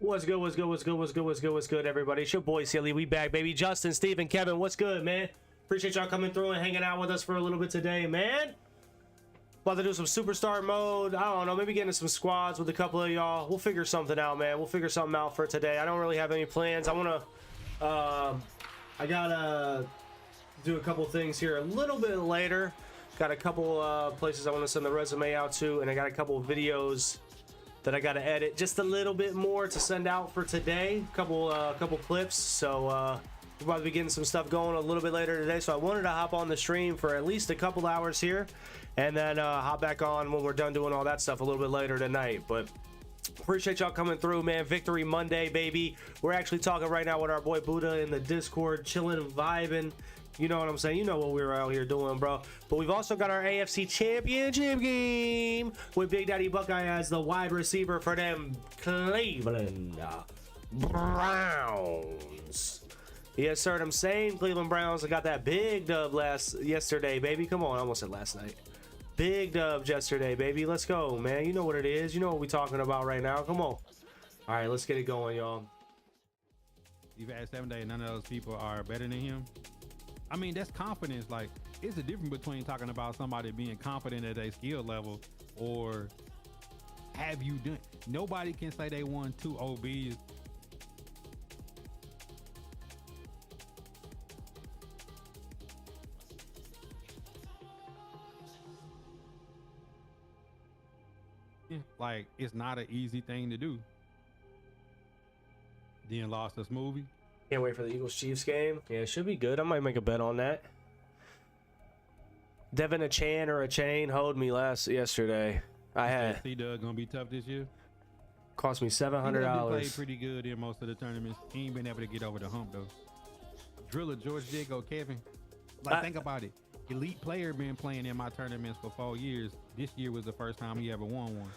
What's good, what's good, what's good, what's good, what's good, what's good, everybody? It's your boy, Silly. We back, baby. Justin, Steven, Kevin, what's good, man? Appreciate y'all coming through and hanging out with us for a little bit today, man. About to do some superstar mode. I don't know, maybe get into some squads with a couple of y'all. We'll figure something out, man. We'll figure something out for today. I don't really have any plans. I gotta do a couple things here a little bit later. Got a couple places I want to send the resume out to, and I got a couple of videos that I got to edit just a little bit more to send out for today. Couple clips. So we're about to be getting some stuff going a little bit later today. So I wanted to hop on the stream for at least a couple hours here, and then hop back on when we're done doing all that stuff a little bit later tonight. But appreciate y'all coming through, man. Victory Monday, baby. We're actually talking right now with our boy Buddha in the Discord, chilling and vibing. You know what I'm saying? You know what we were out here doing, bro. But we've also got our AFC Championship game with Big Daddy Buckeye as the wide receiver for them Cleveland Browns. Yes, sir. I'm saying Cleveland Browns. I got that big dub yesterday, baby. Come on, I almost said last night. Big dubs yesterday, baby. Let's go, man. You know what it is. You know what we're talking about right now. Come on. All right, let's get it going, y'all. You've had 7 days. None of those people are better than him. I mean, that's confidence. Like, it's a difference between talking about somebody being confident at their skill level or have you done. Nobody can say they won 2 OBs. Like, it's not an easy thing to do. Then lost a smoothie. Can't wait for the Eagles-Chiefs game. Yeah, it should be good. I might make a bet on that. Devin a Chan or a Chain hold me yesterday. I had. C-Dub gonna be tough this year. Cost me $700. He played pretty good in most of the tournaments. He ain't been able to get over the hump though. Driller, George Diego, Kevin. Like, think about it. Elite player been playing in my tournaments for 4 years. This year was the first time he ever won one.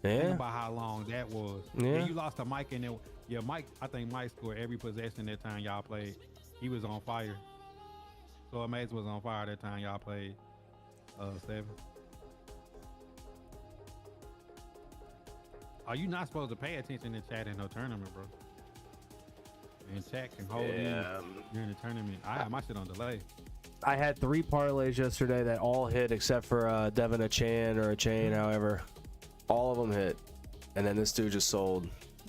Yeah. Think about how long that was. Yeah. And you lost to Mike and then, yeah, Mike, I think Mike scored every possession that time y'all played. He was on fire. So Amazing was on fire that time y'all played 7. Are you not supposed to pay attention to chat in no tournament, bro? And chat can hold in during the tournament. I have my shit on delay. I had 3 parlays yesterday that all hit except for Devin a Chan or a Chain, however. All of them hit. And then this dude just sold.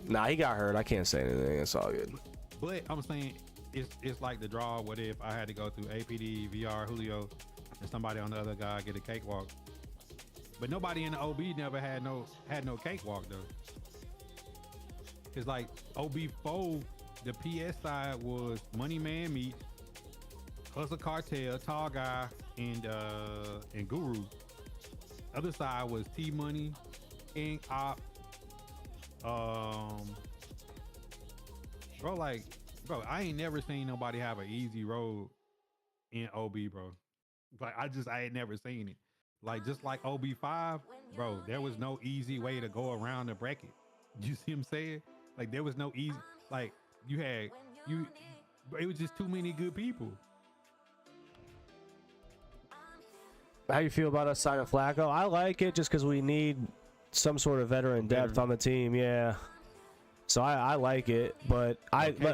Nah, he got hurt. I can't say anything. It's all good. But I'm saying it's like the draw. What if I had to go through APD, VR, Julio, and somebody on the other guy get a cakewalk? But nobody in the OB never had no cakewalk though. It's like OB4, the PS side was Money Man Meat, Hustle Cartel, Tall Guy, and Guru. Other side was T Money, King Op. Bro, I ain't never seen nobody have an easy road in OB, bro. Like, I ain't never seen it. Like, just like OB5, bro, there was no easy way to go around the bracket. You see what I'm saying? Like, there was no easy, like, it was just too many good people. How you feel about us signing Flacco? I like it just because we need some sort of veteran depth on the team. Yeah. So I like it, but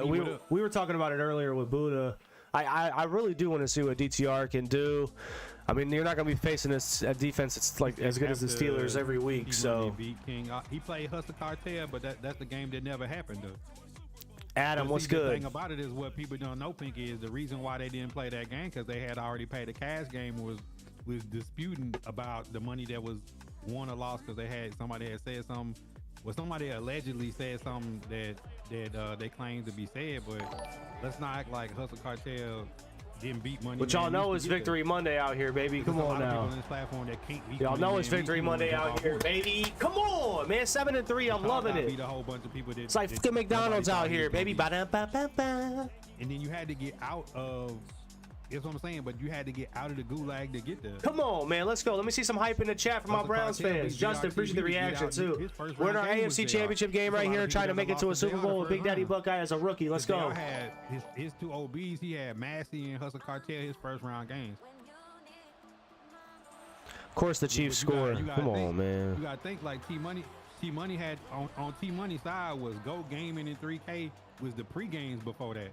we were talking about it earlier with Buddha. I really do want to see what DTR can do. I mean, you're not going to be facing a defense that's like as good as the Steelers every week. So he played Hustle Cartel, but that's the game that never happened though. Adam, what's good? The thing about it is what people don't know, Pinky, is the reason why they didn't play that game because they had already paid the cash game was disputing about the money that was won or lost because somebody had said something. Well, somebody allegedly said something that they claimed to be said, but let's not act like Hustle Cartel didn't beat Money. But y'all know it's Victory Monday out here, baby. Come on now. Y'all know it's Victory Monday out here, baby. Come on, man. 7-3. I'm loving it. A whole bunch of people it's like fucking McDonald's out here, baby. And then you had to get out of. That's what I'm saying, but you had to get out of the gulag to get there. Come on, man. Let's go. Let me see some hype in the chat from my Browns fans. Justin, appreciate the reaction, too. We're in our AFC Championship game right here, trying to make it to a Super Bowl with Big Daddy Buckeye as a rookie. Let's go. Had his 2 OBs. He had Massey and Hustle Cartel his first round games. Of course, the Chiefs score. Come on, man. You got to think like T Money. T Money had on T Money side was Go Gaming and 3K was the pre-games before that.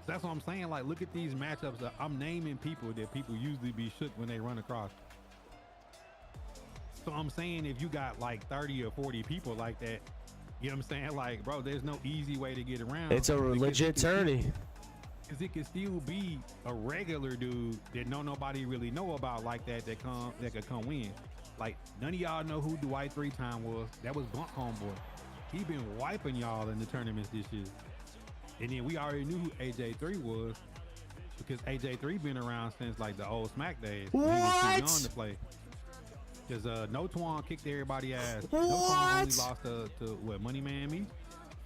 So that's what I'm saying. Like, look at these matchups. I'm naming people that people usually be shook when they run across. So I'm saying if you got like 30 or 40 people like that, you know what I'm saying? Like, bro, there's no easy way to get around. It's a legit tourney. Because it can still be a regular dude that nobody really know about like that could come win. Like, none of y'all know who Dwight 3-time was. That was Bunk Homeboy. He been wiping y'all in the tournaments this year. And then we already knew who AJ3 was because AJ3 been around since like the old Smack days. What? He was too young to play. Because No Twan kicked everybody ass. What? No Twan only lost to what, Money Man Me?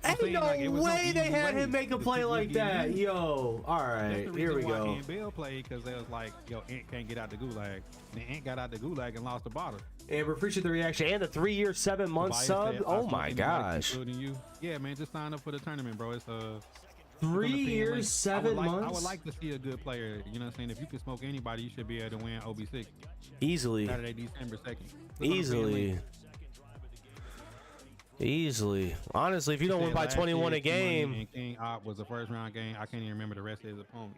Ain't no way they had him make a play like that. Yo, all right, here we go. Ant Bell played because they was like, yo, Ant can't get out the gulag. And Ant got out the gulag and lost the bottle. Amber, appreciate the reaction and the 3-year, 7-month sub. Oh my gosh. Yeah, man, just sign up for the tournament, bro. It's 3 years, 7 months. I would like to see a good player. You know what I'm saying? If you can smoke anybody, you should be able to win OB6. Easily. Saturday, December 2nd. Easily. Easily. Honestly, if you don't win by 21 a game. And King Op was the first round game. I can't even remember the rest of his opponent.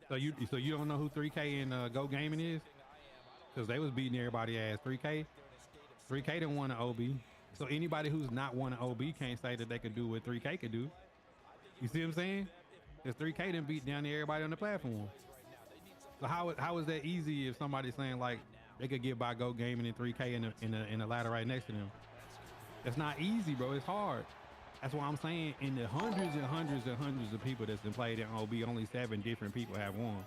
So you don't know who 3K and Go Gaming is? Because they was beating everybody ass. 3K didn't won an OB. So anybody who's not won an OB can't say that they can do what 3K can do. You see what I'm saying? Because 3K didn't beat down everybody on the platform. So how is that easy if somebody's saying like they could get by Go Gaming and 3K in the ladder right next to them? That's not easy, bro. It's hard. That's why I'm saying in the hundreds and hundreds and hundreds of people that's been played in OB, only 7 different people have won.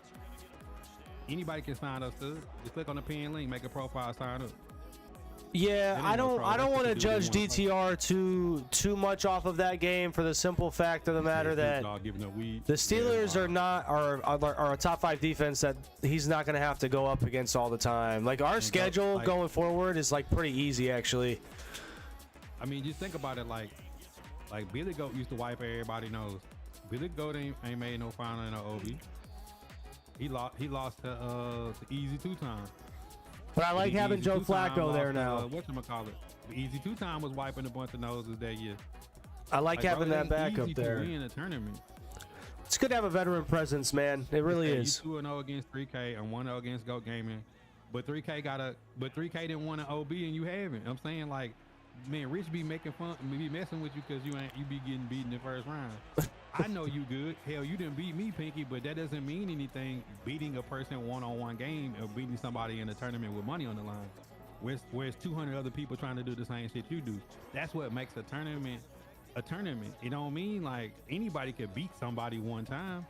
Anybody can sign up to it. Just click on the pin link, make a profile, sign up. Yeah, I don't want to judge DTR too much off of that game for the simple fact of the matter that the Steelers are a top 5 defense that he's not going to have to go up against all the time. Like our schedule going forward is like pretty easy actually. I mean, just think about it like Billy Goat used to wipe everybody nose. Billy Goat ain't made no final in an OB. He lost to Easy 2-time. But I like having Joe Flacco there now. Whatchamacallit? Easy 2-time was wiping a bunch of noses that year. I like having that backup there. Win a tournament. It's good to have a veteran presence, man. It really is. You 2-0 against 3K and 1-0 against Go Gaming, but 3K didn't want an OB and you haven't. I'm saying like, man, Rich be making fun, be messing with you because you be getting beaten in the first round. I know you good. Hell, you didn't beat me, Pinky, but that doesn't mean anything. Beating a person one-on-one game or beating somebody in a tournament with money on the line, where's 200 other people trying to do the same shit you do. That's what makes a tournament a tournament. It don't mean like anybody could beat somebody one time.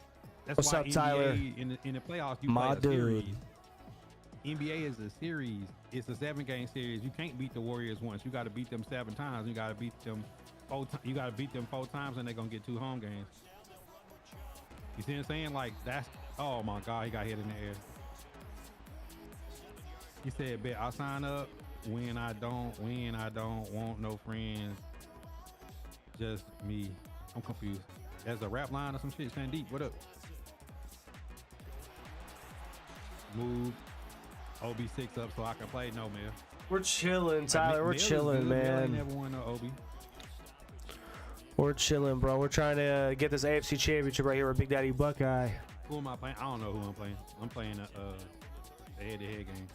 That's What's why up, NBA, Tyler? In the playoffs, you My play a series. dude. NBA is a series. It's a 7-game series. You can't beat the Warriors once. You got to beat them 7 times. You got to beat them 4 times. You got to beat them 4 times, and they're gonna get 2 home games. You see what I'm saying? Like that's. Oh my God, he got hit in the air. He said, "Bet I'll sign up when I don't want no friends. Just me." I'm confused. There's a rap line or some shit. Sandeep, what up? Move OB6 up so I can play. No, man. We're chilling, Tyler. We're chilling, man. Never won no OB. We're chilling, bro. We're trying to get this AFC Championship right here with Big Daddy Buckeye. Who am I playing? I don't know who I'm playing. I'm playing a head-to-head game.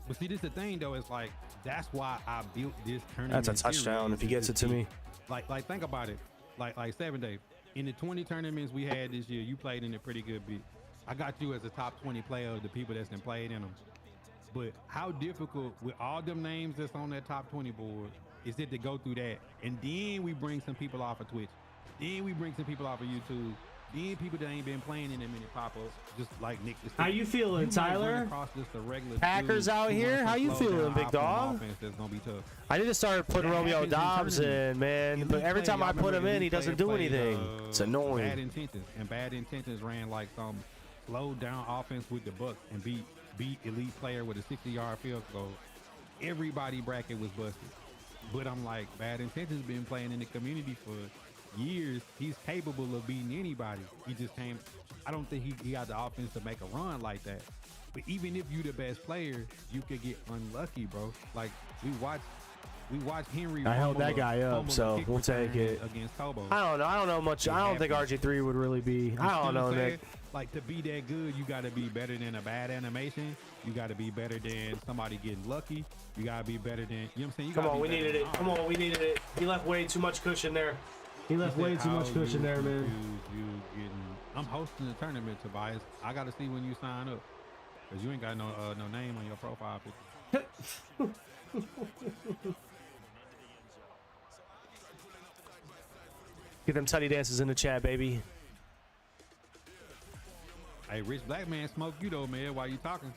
But see, this the thing though. It's like that's why I built this tournament. That's a touchdown if he gets it to me. Like think about it. Like 7 Day. In the 20 tournaments we had this year, you played in a pretty good bit. I got you as a top 20 player of the people that's been played in them. But how difficult with all them names that's on that top 20 board is it to go through that? And then we bring some people off of Twitch. Then we bring some people off of YouTube. Then people that ain't been playing in a minute pop up, just like Nick. How you feeling, Tyler? Packers out here? How you feeling, big dog? That's gonna be tough. I need to start putting Romeo Dobbs in, man. But every time I put him in, he doesn't do anything. It's annoying. Bad intentions ran like some slow down offense with the Bucks and beat elite player with a 60-yard field goal. Everybody bracket was busted. But I'm like, Bad Intentions been playing in the community for years, he's capable of beating anybody. He just can't. I don't think he got the offense to make a run like that. But even if you the best player, you could get unlucky, bro. Like we watched Henry. I held that guy up, so we'll take it against Kobo. I don't know much. I don't think RG3 would really be. I don't know, Nick. Like to be that good, you got to be better than a bad animation. You got to be better than somebody getting lucky. You got to be better than, you know what I'm saying? You Come on, we needed it. Come on, we needed it. He left way too much cushion there. He left way too much cushion there, man. I'm hosting the tournament, Tobias. I got to see when you sign up, cause you ain't got no name on your profile picture. Get them tutty dances in the chat, baby. Hey, Rich Black Man smoked you though, man, while you talking.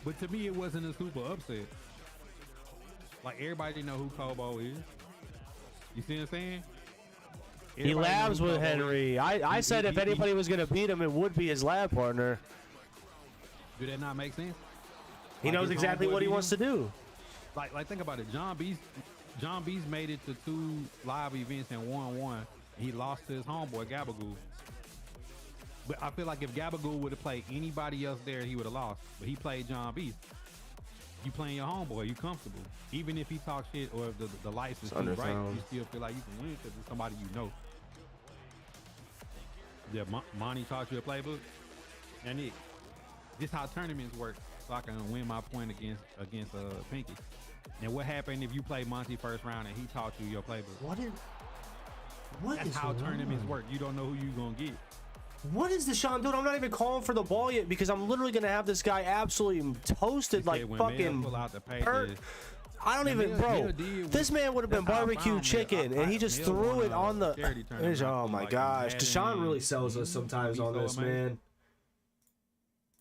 But to me, it wasn't a super upset. Like, everybody know who Kobo is. You see what I'm saying? He labs with Henry. I said if anybody was going to beat him, it would be his lab partner. Do that not make sense? He knows exactly what he wants to do. Like think about it. John Beast made it to 2 live events and won 1. He lost to his homeboy, Gabagoo. But I feel like if Gabagoo would have played anybody else there, he would have lost. But he played John Beast. You playing your homeboy, you comfortable. Even if he talks shit or if the lights is too bright, you still feel like you can win because it's somebody you know. Yeah, Monty taught you a playbook. And this how tournaments work, so I can win my point against Pinky. And what happened if you play Monty first round and he taught you your playbook? That's how tournaments work. You don't know who you gonna get. What is this, Sean? Dude, I'm not even calling for the ball yet because I'm literally gonna have this guy absolutely toasted like fucking. I don't even, bro. This man would have been barbecue chicken, and he just threw it on the. Oh my gosh, Deshaun really sells us sometimes on this, man.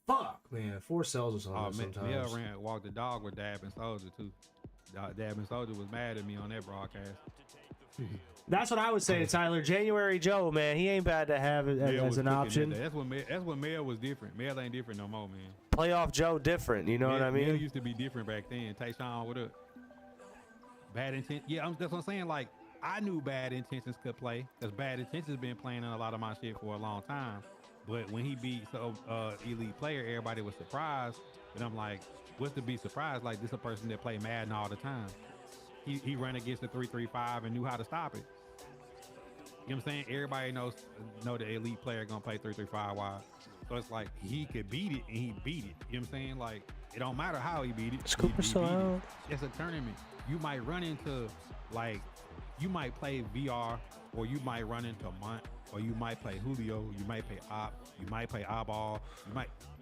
Fuck, man, 4 sells us on this sometimes. Mel walked the dog with Dab and Soldier too. Dab and Soldier was mad at me on that broadcast. That's what I was saying, Tyler. January Joe, man, he ain't bad to have it as an option. That's when Mel was different. Mel ain't different no more, man. Playoff Joe different, you know what I mean? Mel used to be different back then. Tayshawn, what up? Bad Intent. Yeah, that's what I'm saying. Like, I knew Bad Intentions could play because Bad Intentions been playing on a lot of my shit for a long time. But when he beat elite player, everybody was surprised. And I'm like, what's to be surprised? Like, this is a person that play Madden all the time. He ran against the 3-3-5 and knew how to stop it. You know what I'm saying? Everybody know the elite player gonna play 3-3-5 wide. So it's like he could beat it and he beat it. You know what I'm saying? Like, it don't matter how he beat it. It's a tournament. You might run into, like, you might play VR, or you might run into Mont, or you might play Julio, you might play Op, you might play Eyeball,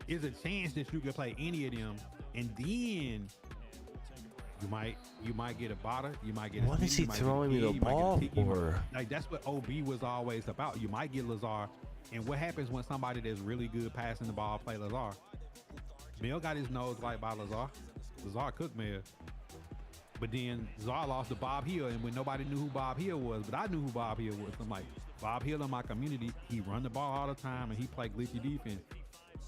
there's a chance that you could play any of them, and then you might get a botter, you might get a what is he throwing me the ball for? Like, that's what OB was always about. You might get Lazar, and what happens when somebody that's really good passing the ball play Lazar? Mel got his nose wiped by Lazar. Lazar cooked Mel. But then Lazar lost to Bob Hill, and when nobody knew who Bob Hill was, but I knew who Bob Hill was. I'm like, Bob Hill in my community, he run the ball all the time, and he play glitchy defense.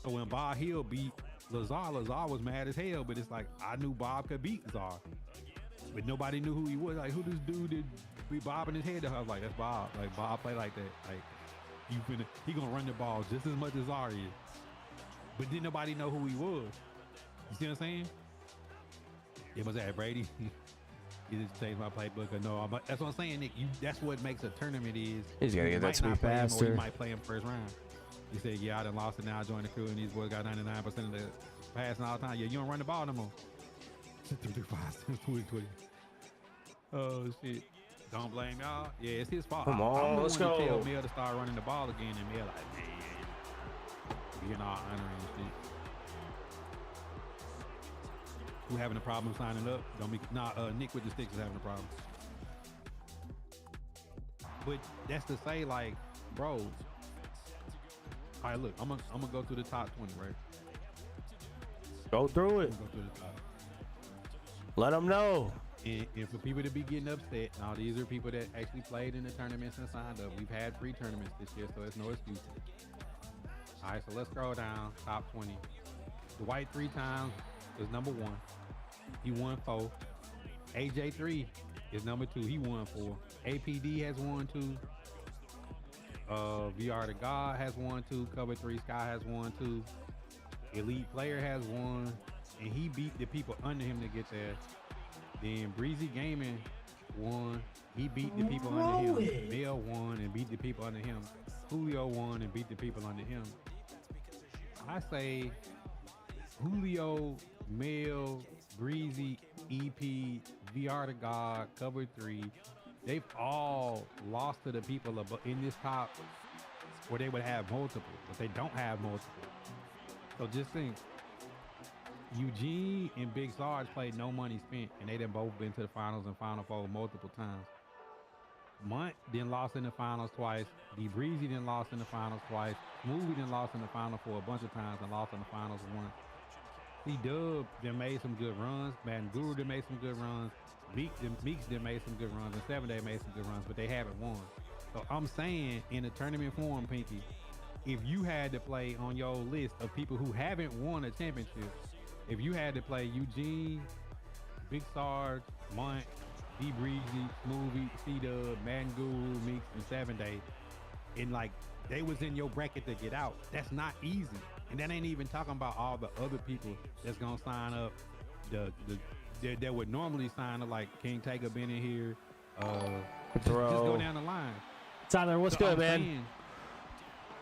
So when Bob Hill beat Lazar was mad as hell, but it's like, I knew Bob could beat Lazar. But nobody knew who he was. Like, who this dude did be bobbing his head? I was like, that's Bob. Like, Bob play like that. Like, he gonna run the ball just as much as Zar is. But didn't nobody know who he was. You see what I'm saying? It was that Brady. You just changed my playbook or no? But that's what I'm saying, Nick. That's what makes a tournament is. He's gotta get that to me faster. Or you might play him first round. You said, yeah, I done lost it now. I joined the crew, and these boys got 99% of the passing all the time. Yeah, you don't run the ball no more. 20. Oh shit! Don't blame y'all. Yeah, it's his fault. Come on, let's go. Tell Mel to start running the ball again, and Mel like, man, you're not honoring shit. Who having a problem signing up? Don't be Nick with the sticks is having a problem. But that's to say, like, bro. All right, look, I'm gonna go to the top 20, right? Go through it. Go through the top. Let them know. And for people to be getting upset, now these are people that actually played in the tournaments and signed up. We've had free tournaments this year, so there's no excuses. All right, so let's scroll down, top 20. Dwight 3 times is number 1. He won 4. AJ3 is number 2. He won 4. APD has won 2. VR the God has won 2. Cover 3 Sky has won 2. Elite Player has won, and he beat the people under him to get there. Then Breezy Gaming won. He beat the people under him. Mel won and beat the people under him. Julio won and beat the people under him. I say Julio, Mel, Breezy, EP, VR the God, Cover 3, they've all lost to the people in this top where they would have multiple, but they don't have multiple. So just think, Eugene and Big Sarge played No Money Spent, and they done both been to the finals and Final Four multiple times. Munt then lost in the finals twice. D Breezy then lost in the finals twice. Smoothie then lost in the final for a bunch of times and lost in the finals once. C-Dub then made some good runs. Madden Guru then made some good runs. Meeks then made some good runs. And 7 Day made some good runs, but they haven't won. So I'm saying, in a tournament form, Pinky, if you had to play on your list of people who haven't won a championship, if you had to play Eugene, Big Sarge, Munt, D Breezy, Smoothie, C-Dub, Madden Guru, Meeks, and 7 Day, and like they was in your bracket to get out, that's not easy. And that ain't even talking about all the other people that's gonna sign up. That would normally sign up, like King Taker been in here. Just go down the line. Tyler, what's good, man?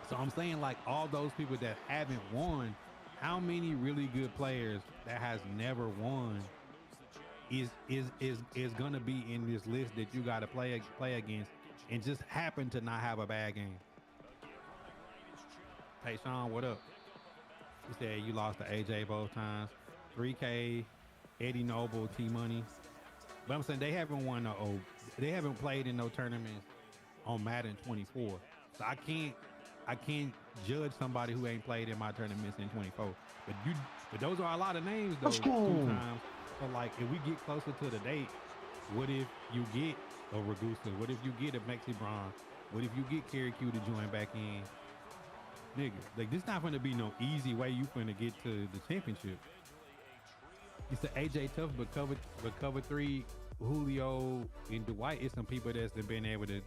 So I'm saying, like, all those people that haven't won, how many really good players that has never won is gonna be in this list that you gotta play against and just happen to not have a bad game? Hey Sean, what up? He said you lost to AJ both times. 3K, Eddie Noble, T Money. But I'm saying they haven't won they haven't played in no tournaments on Madden 24. So I can't judge somebody who ain't played in my tournaments in 24. But those are a lot of names though. 2 times. So like, if we get closer to the date, what if you get a Ragusa? What if you get a Mexi Braun? What if you get Kerry Q to join back in? Nigga, like, this not gonna be no easy way you finna get to the championship. It's the AJ Tough, but cover 3, Julio and Dwight is some people that's been able to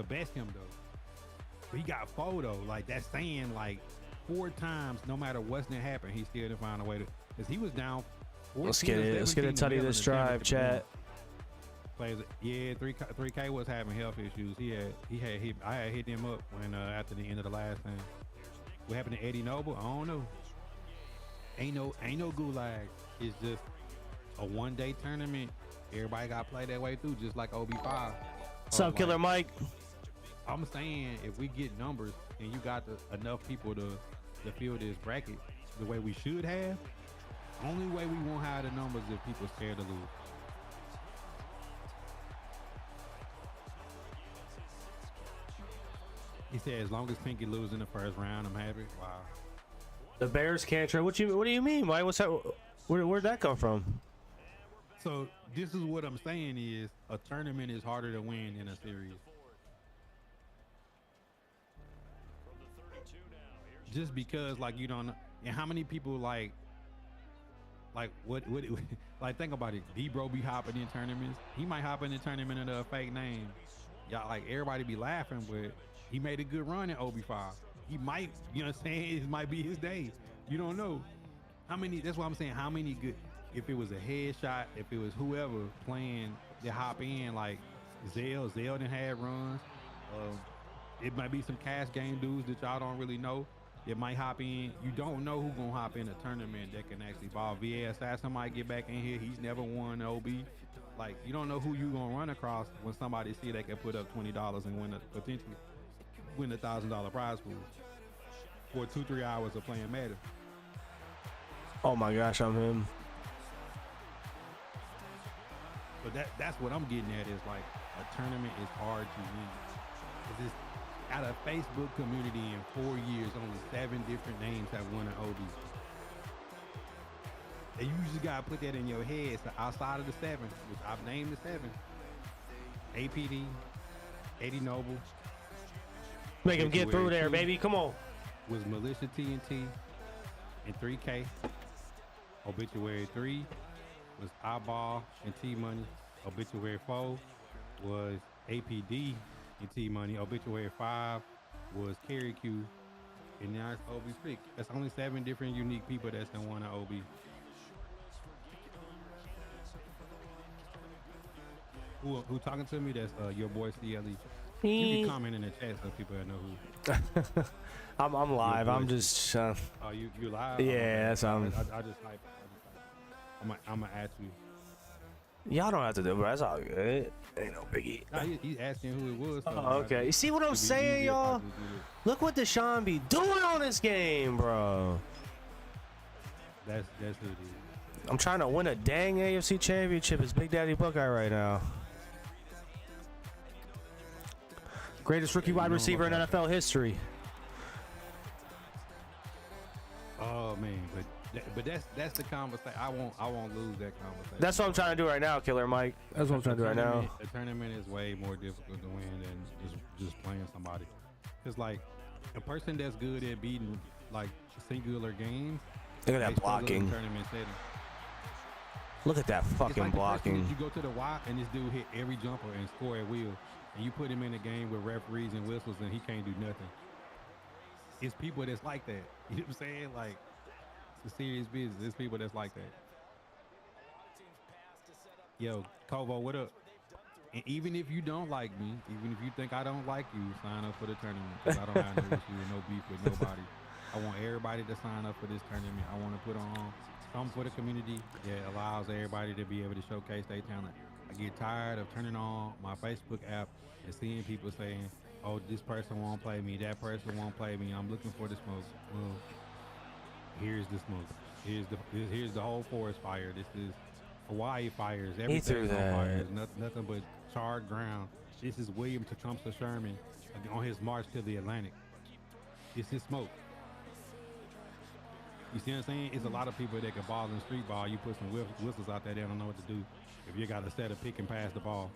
best him though. But he got 4 though. Like, that's saying like 4 times, no matter what's gonna happen, he still didn't find a way to. Cause he was down. Let's get it. Tutty this drive, chat. Yeah, 3K was having health issues. I had hit him up when after the end of the last thing. What happened to Eddie Noble? I don't know. Ain't no gulag. It's just a 1-day tournament. Everybody got to play that way through, just like OB5. What's up, Killer Mike? I'm saying, if we get numbers and you got enough people to fill this bracket the way we should have, only way we won't have the numbers if people scared to lose. He said, as long as Pinky loses in the first round, I'm happy. Wow. The Bears can't trade. What do you mean? Why? What's that? Where'd that come from? So this is what I'm saying is a tournament is harder to win than a series. Just because, like, you don't know, and how many people like what like, think about it. D-Bro be hopping in tournaments. He might hop in the tournament under a fake name. Y'all, like, everybody be laughing, but he made a good run in OB5. He might, you know what I'm saying? It might be his day. You don't know. How many, that's why I'm saying, how many good, if it was a headshot, if it was whoever playing to hop in, like Zell done had runs. It might be some cash game dudes that y'all don't really know that might hop in. You don't know who gonna hop in a tournament that can actually ball. VA Assassin might get back in here. He's never won OB. Like, you don't know who you gonna run across when somebody see they can put up $20 and potentially win $1,000 prize pool for 2-3 hours of playing Madden. Oh my gosh, I'm him. But that's what I'm getting at, is like, a tournament is hard to win. 'Cause it's out of Facebook community in 4 years, only 7 different names have won an OB. And you just gotta put that in your head. So outside of the 7, which I've named the 7, APD, Eddie Noble. Make him get through there, baby. Come on. Was Militia TNT and 3K. Obituary 3 was Eyeball and T Money. Obituary 4 was APD and T Money. Obituary 5 was Carry Q. And now it's OB6. That's only 7 different unique people that's in one of OB. Who talking to me? That's your boy CLE. You can comment in the chat so people know who. I'm live. I'm just. Oh, you live? Yeah, that's I just type. I'm gonna ask you. Y'all don't have to do it, bro. That's all good. Ain't no biggie. Nah, he's asking who it was. So Oh, okay. You see what I'm saying, y'all? Look what Deshaun be doing on this game, bro. That's who it is. I'm trying to win a dang AFC championship as Big Daddy Buckeye right now. Greatest rookie wide receiver in NFL history. Oh man, but that's the conversation. I won't lose that conversation. That's what I'm trying to do right now, Killer Mike. That's what I'm trying to do right now. A tournament is way more difficult to win than just playing somebody. Cause like a person that's good at beating like singular games. Look at that blocking. Tournament setting. Look at that fucking like blocking. You go to the Y and this dude hit every jumper and score at will, and you put him in a game with referees and whistles and he can't do nothing. It's people that's like that. You know what I'm saying? Like, it's a serious business. There's people that's like that. Yo, Kovo, what up? And even if you don't like me, even if you think I don't like you, sign up for the tournament. Because I don't have no issue and no beef with nobody. I want everybody to sign up for this tournament. I want to put on something for the community that allows everybody to be able to showcase their talent. I get tired of turning on my Facebook app and seeing people saying, oh, this person won't play me, that person won't play me. I'm looking for the smoke. Well, here's the smoke. Here's the whole forest fire. This is Hawaii fires. Everything's on fire. Nothing but charred ground. This is William Tecumseh Sherman on his march to the Atlantic. This is smoke. You see what I'm saying? It's a lot of people that can ball in street ball. You put some whistles out there, they don't know what to do. If you got to set a pick and pass the ball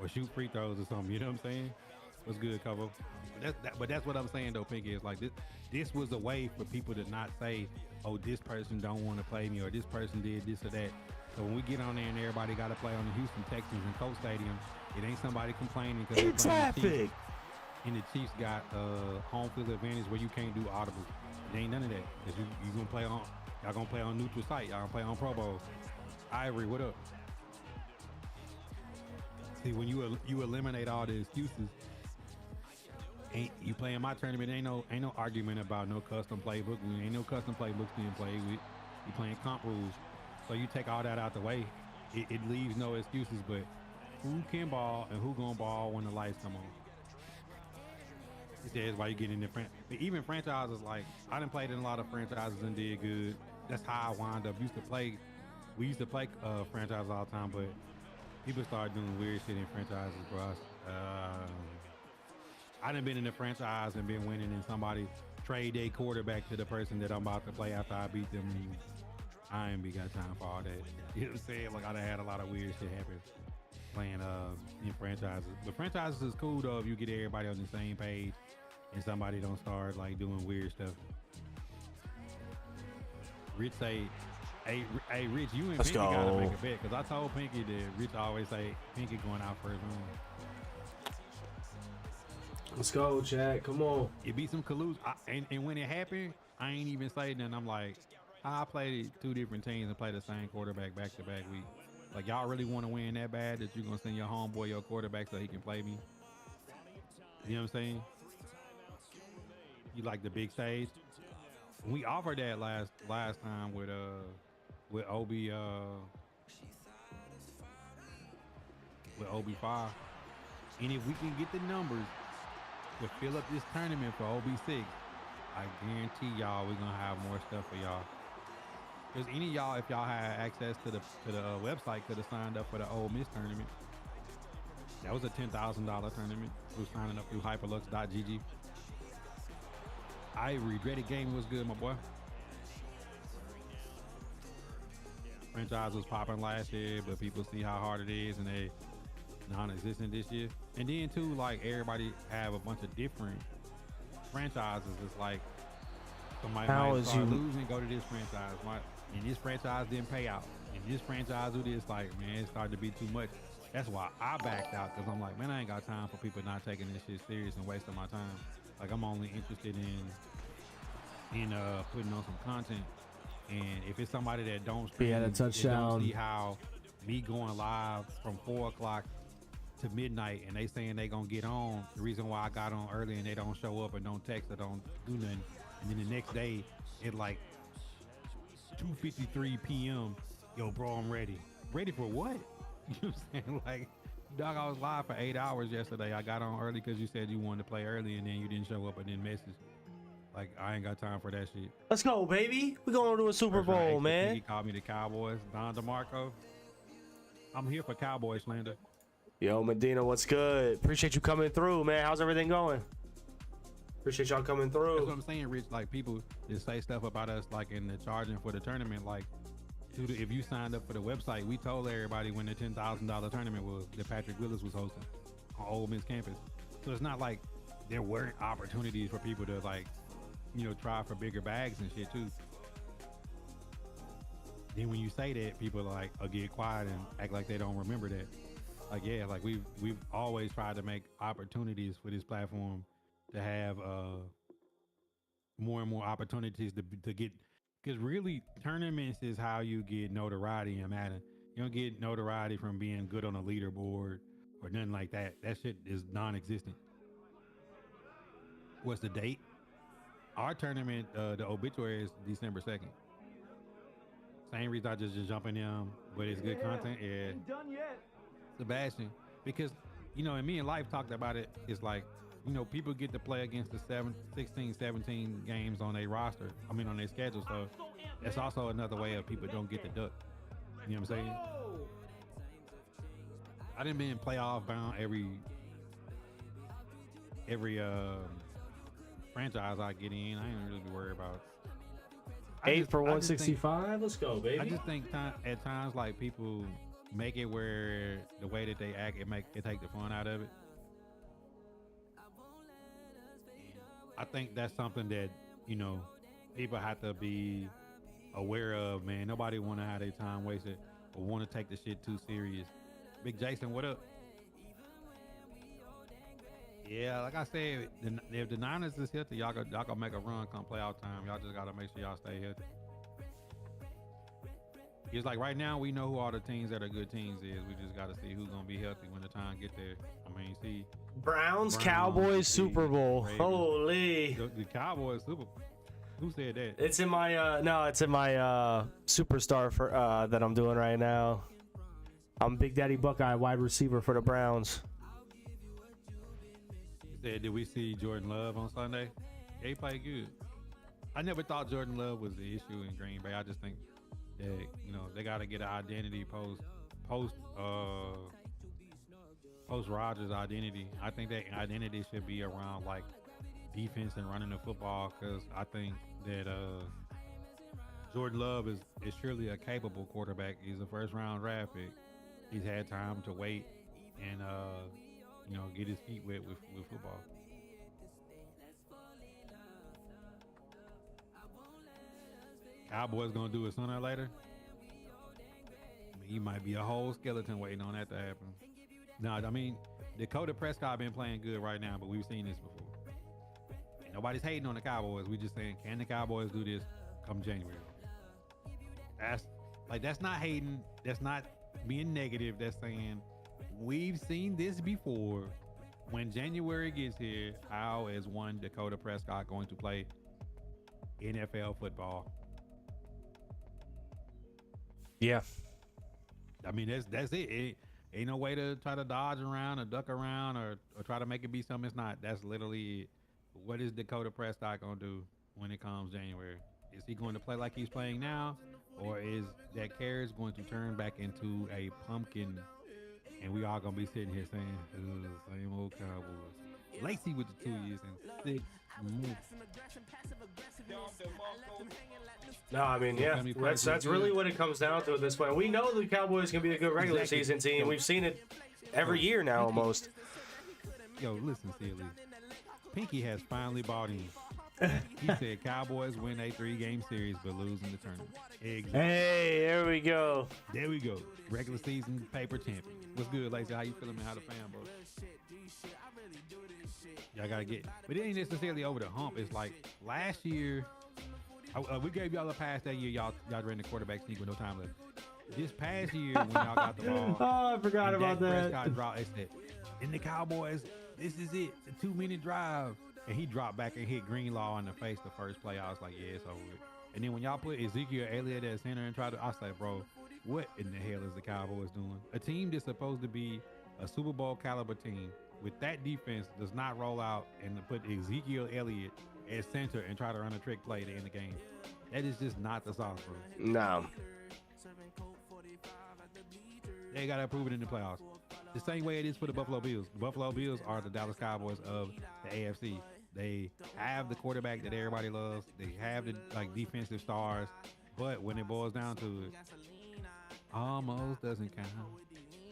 or shoot free throws or something, you know what I'm saying? What's good, Kovo? But that's what I'm saying though, Pinky. Is like this was a way for people to not say, oh, this person don't want to play me or this person did this or that. So when we get on there and everybody got to play on the Houston Texans and Colt Stadium, it ain't somebody complaining because in traffic. And the Chiefs got home field advantage where you can't do audible. It ain't none of that. Cause you gonna play on, y'all gonna play on neutral site. Y'all gonna play on Pro Bowl. Ivory, what up? See, when you eliminate all the excuses, ain't you playing my tournament? Ain't no argument about no custom playbook. Ain't no custom playbooks being played with. You playing comp rules. So you take all that out the way. It leaves no excuses. But who can ball and who gonna ball when the lights come on? That's why you get in different. Even franchises, like I done played in a lot of franchises and did good. That's how I wound up. We used to play franchises all the time, but people started doing weird shit in franchises, bro. I done been in the franchise and been winning, and somebody trade their quarterback to the person that I'm about to play after I beat them. And I ain't got time for all that. You know what I'm saying? Like I done had a lot of weird shit happen playing in franchises. But franchises is cool though if you get everybody on the same page and somebody don't start like doing weird stuff. Rich say, hey Rich, you and Let's Pinky go. gotta make a bet because I told Pinky that Rich always say Pinky going out first round. Let's go, Chad. Come on. It be some collusion, and when it happened, I ain't even say nothing. I'm like, I played 2 different teams and played the same quarterback back-to-back week. Like y'all really want to win that bad that you're gonna send your homeboy your quarterback so he can play me? You know what I'm saying? You like the big stage? We offered that last time with OB with OB5, and if we can get the numbers to fill up this tournament for OB6, I guarantee y'all we're gonna have more stuff for y'all. Because any of y'all, if y'all had access to the website, could have signed up for the Ole Miss tournament. That was a $10,000 tournament. We was signing up through hyperlux.gg. I regretted gaming was good, my boy. Franchise was popping last year, but people see how hard it is and they non-existent this year. And then too, like everybody have a bunch of different franchises. It's like somebody might start losing, go to this franchise. And this franchise didn't pay out. And this franchise do this, like, man, it started to be too much. That's why I backed out, because I'm like, man, I ain't got time for people not taking this shit serious and wasting my time. Like, I'm only interested in putting on some content. And if it's somebody that don't stream, Yeah, the touchdown. don't see how me going live from 4 o'clock to midnight and they saying they gonna get on, the reason why I got on early and they don't show up and don't text or don't do nothing, and then the next day at like 2:53 p.m. yo, bro, I'm ready. Ready for what? You know what I'm saying? Like, dog, I was live for 8 hours yesterday. I got on early because you said you wanted to play early and then you didn't show up and then message. Like, I ain't got time for that shit. Let's go, baby. We're going to a Super First round Bowl, exit, man. He called me the Cowboys. Don DeMarco. I'm here for Cowboys slander. Yo, Medina, what's good? Appreciate you coming through, man. How's everything going? Appreciate y'all coming That's what through. I'm saying, Rich. Like, people just say stuff about us, like in the charging for the tournament. Like, dude, if you signed up for the website, we told everybody when the $10,000 tournament was that Patrick Willis was hosting on Ole Miss campus. So it's not like there weren't opportunities for people to, like, you know, try for bigger bags and shit too. Then when you say that, people like get quiet and act like they don't remember that. Like, yeah, like we've always tried to make opportunities for this platform to have more and more opportunities to get, because really tournaments is how you get notoriety in Madden. You don't get notoriety from being good on a leaderboard or nothing like that. That shit is non-existent. What's the date? Our tournament, the obituary is December 2nd. Same reason I just jump in them, but it's good content. Yeah. Done yet? Sebastian, because, you know, and me and Life talked about it. It's like, you know, people get to play against the 16, 17 games on their roster. I mean, on their schedule. So that's also another way of people don't get the duck. You know what I'm saying? I didn't been playoff bound every franchise I get in. I ain't really be worried about. 8 for I just think- 165. Let's go, baby. I just think at times, like, people make it where the way that they act, it take the fun out of it. I think that's something that, you know, people have to be aware of, man. Nobody want to have their time wasted or want to take the shit too serious. Big Jason, what up? Yeah, like I said, if the Niners is healthy, y'all gonna make a run come playoff time. Y'all just gotta make sure y'all stay healthy. It's like right now we know who all the teams that are good teams is. We just gotta see who's gonna be healthy when the time get there. I mean, see, Browns, Browns, Cowboys, see, Super Bowl. Ravens. Holy. the Cowboys Super. Who said that? It's in my no, it's in my superstar for that I'm doing right now. I'm Big Daddy Buckeye, wide receiver for the Browns. He said, did we see Jordan Love on Sunday? Yeah, he played good. I never thought Jordan Love was the issue in Green Bay. I just think that, you know, they got to get an identity post Rodgers identity. I think that identity should be around like defense and running the football, because I think that Jordan Love is surely a capable quarterback. He's a first round draft pick. He's had time to wait and you know, get his feet wet with football. Cowboys gonna do it sooner or later. I mean, he might be a whole skeleton waiting on that to happen. No, I mean, Dakota Prescott been playing good right now, but we've seen this before. And nobody's hating on the Cowboys. We just saying, can the Cowboys do this come January? That's not hating. That's not being negative. That's saying we've seen this before. When January gets here, how is one Dakota Prescott going to play NFL football? Yeah. I mean, that's it. Ain't no way to try to dodge around or duck around or try to make it be something it's not. That's literally it. What is Dakota Prescott going to do when it comes January? Is he going to play like he's playing now? Or is that carrot going to turn back into a pumpkin and we all going to be sitting here saying, same old Cowboys. Lacey with the 2 years and 6 moves. No, I mean, yeah, that's really what it comes down to at this point. We know the Cowboys can be a good regular season team. We've seen it every year now almost. Yo, listen, Steely. Pinky has finally bought in. He said Cowboys win a 3-game series but lose in the tournament. Exactly. Hey, there we go. There we go. Regular season paper champion. What's good, Lacey? How you feeling, man? How the fan, bro? Y'all gotta get, but it ain't necessarily over the hump. It's like last year, we gave y'all a pass that year. Y'all ran the quarterback sneak with no time left. This past year, when y'all got the ball, Oh, I forgot about that. Prescott dropped. They said, "In the Cowboys, this is it. A 2-minute drive." And he dropped back and hit Greenlaw in the face the first play. I was like, yeah, it's over with. And then when y'all put Ezekiel Elliott at center and tried to, I was like, bro, what in the hell is the Cowboys doing? A team that's supposed to be a Super Bowl caliber team with that defense does not roll out and put Ezekiel Elliott at center and try to run a trick play to end the game. That is just not the sauce, bro. No. They got to prove it in the playoffs. The same way it is for the Buffalo Bills. The Buffalo Bills are the Dallas Cowboys of the AFC. They have the quarterback that everybody loves. They have the defensive stars, but when it boils down to it, almost doesn't count.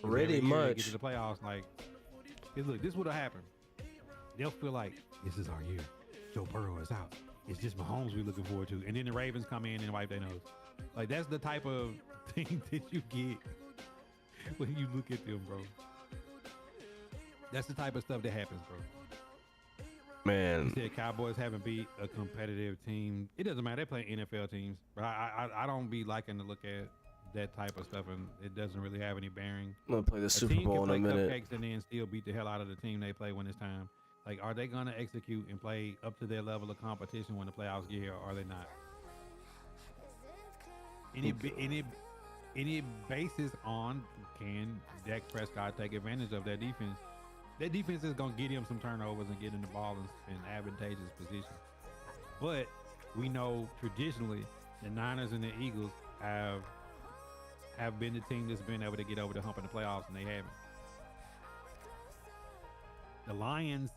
Pretty much. Get to the playoffs, look, this would have happened. They'll feel like this is our year. Joe Burrow is out. It's just Mahomes we're looking forward to, and then the Ravens come in and wipe their nose. Like that's the type of thing that you get when you look at them, bro. That's the type of stuff that happens, bro. Man, You said Cowboys haven't beat a competitive team. It doesn't matter. They play NFL teams, but I don't be liking to look at that type of stuff, and it doesn't really have any bearing. I'm gonna play the Super Bowl in a minute. Cupcakes and then still beat the hell out of the team they play when it's time. Like, are they gonna execute and play up to their level of competition when the playoffs get here, or are they not? Any basis on can Dak Prescott take advantage of that defense? That defense is going to get him some turnovers and get him the ball in advantageous position. But we know traditionally the Niners and the Eagles have been the team that's been able to get over the hump in the playoffs, and they haven't. The Lions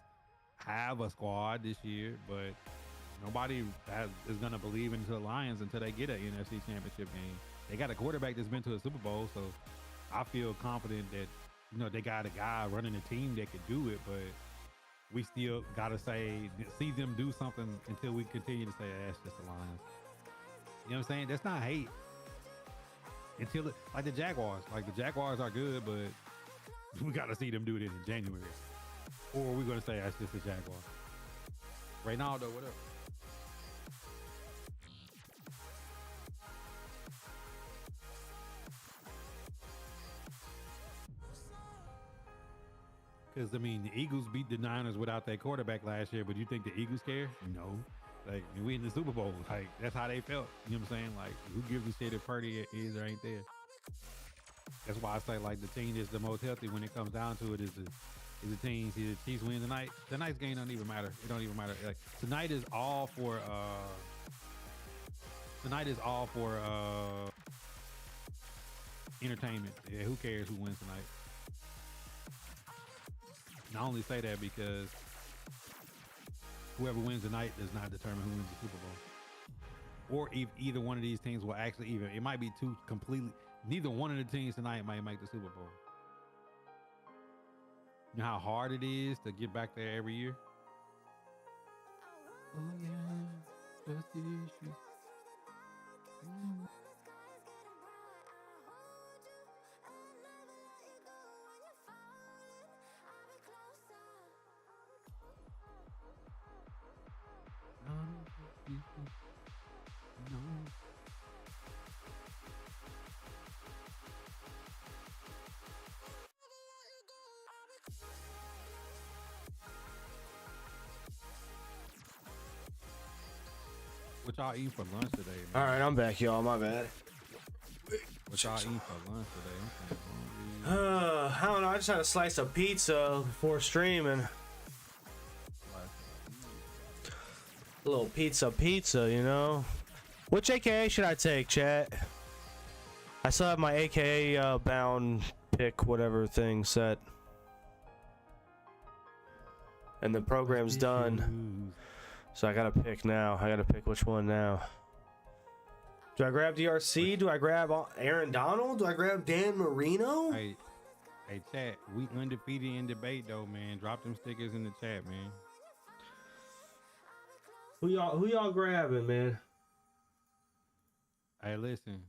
have a squad this year, but nobody is going to believe into the Lions until they get an NFC Championship game. They got a quarterback that's been to a Super Bowl, so I feel confident that they got a guy running a team that could do it, but we still got to see them do something until we continue to say, that's just the Lions. You know what I'm saying? That's not hate. Like the Jaguars. Like the Jaguars are good, but we got to see them do it in January. Or we're going to say, that's just the Jaguars. Reynaldo, what up? Because, the Eagles beat the Niners without their quarterback last year, but you think the Eagles care? No. Like, we in the Super Bowl. Like, that's how they felt. You know what I'm saying? Like, who gives a shit if Purdy is or ain't there? That's why I say, like, the team that's the most healthy when it comes down to it is the team. See, the Chiefs win tonight. Tonight's game don't even matter. It don't even matter. Like, tonight is all for entertainment. Yeah, who cares who wins tonight? And I only say that because whoever wins tonight does not determine who wins the Super Bowl. Or if either one of these teams will actually it might be two completely, neither one of the teams tonight might make the Super Bowl. You know how hard it is to get back there every year? Oh yeah, just the issue. What y'all eating for lunch today, man? All right, I'm back, y'all. My bad. What y'all eating for lunch today? I don't know. I just had a slice of pizza before streaming. A little pizza, you know. Which AKA should I take, chat? I still have my AKA bound pick whatever thing set. And the program's done. So I gotta pick now. I gotta pick which one now. Do I grab DRC? Do I grab Aaron Donald? Do I grab Dan Marino? Hey, chat. We undefeated in debate, though, man. Drop them stickers in the chat, man. Who y'all grabbing, man? Hey, listen,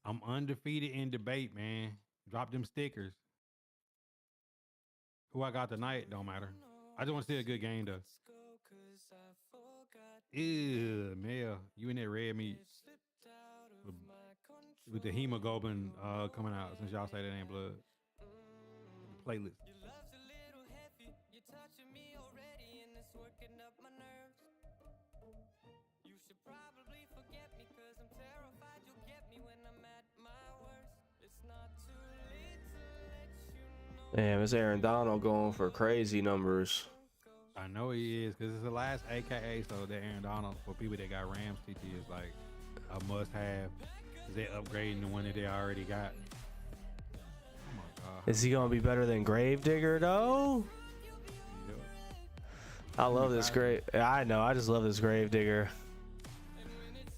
I'm undefeated in debate, man. Drop them stickers. Who I got tonight don't matter. I just want to see a good game though. Ew, Mel, you in that red meat with, with the hemoglobin coming out since y'all say that ain't blood. Playlist. Damn, it's Aaron Donald going for crazy numbers. I know he is because it's the last AKA. So that Aaron Donald for people that got Rams TT is like a must-have. They upgrading the one that they already got. Oh my god! Is he gonna be better than Gravedigger though? Yep. I love this grave. I know. I just love this Gravedigger.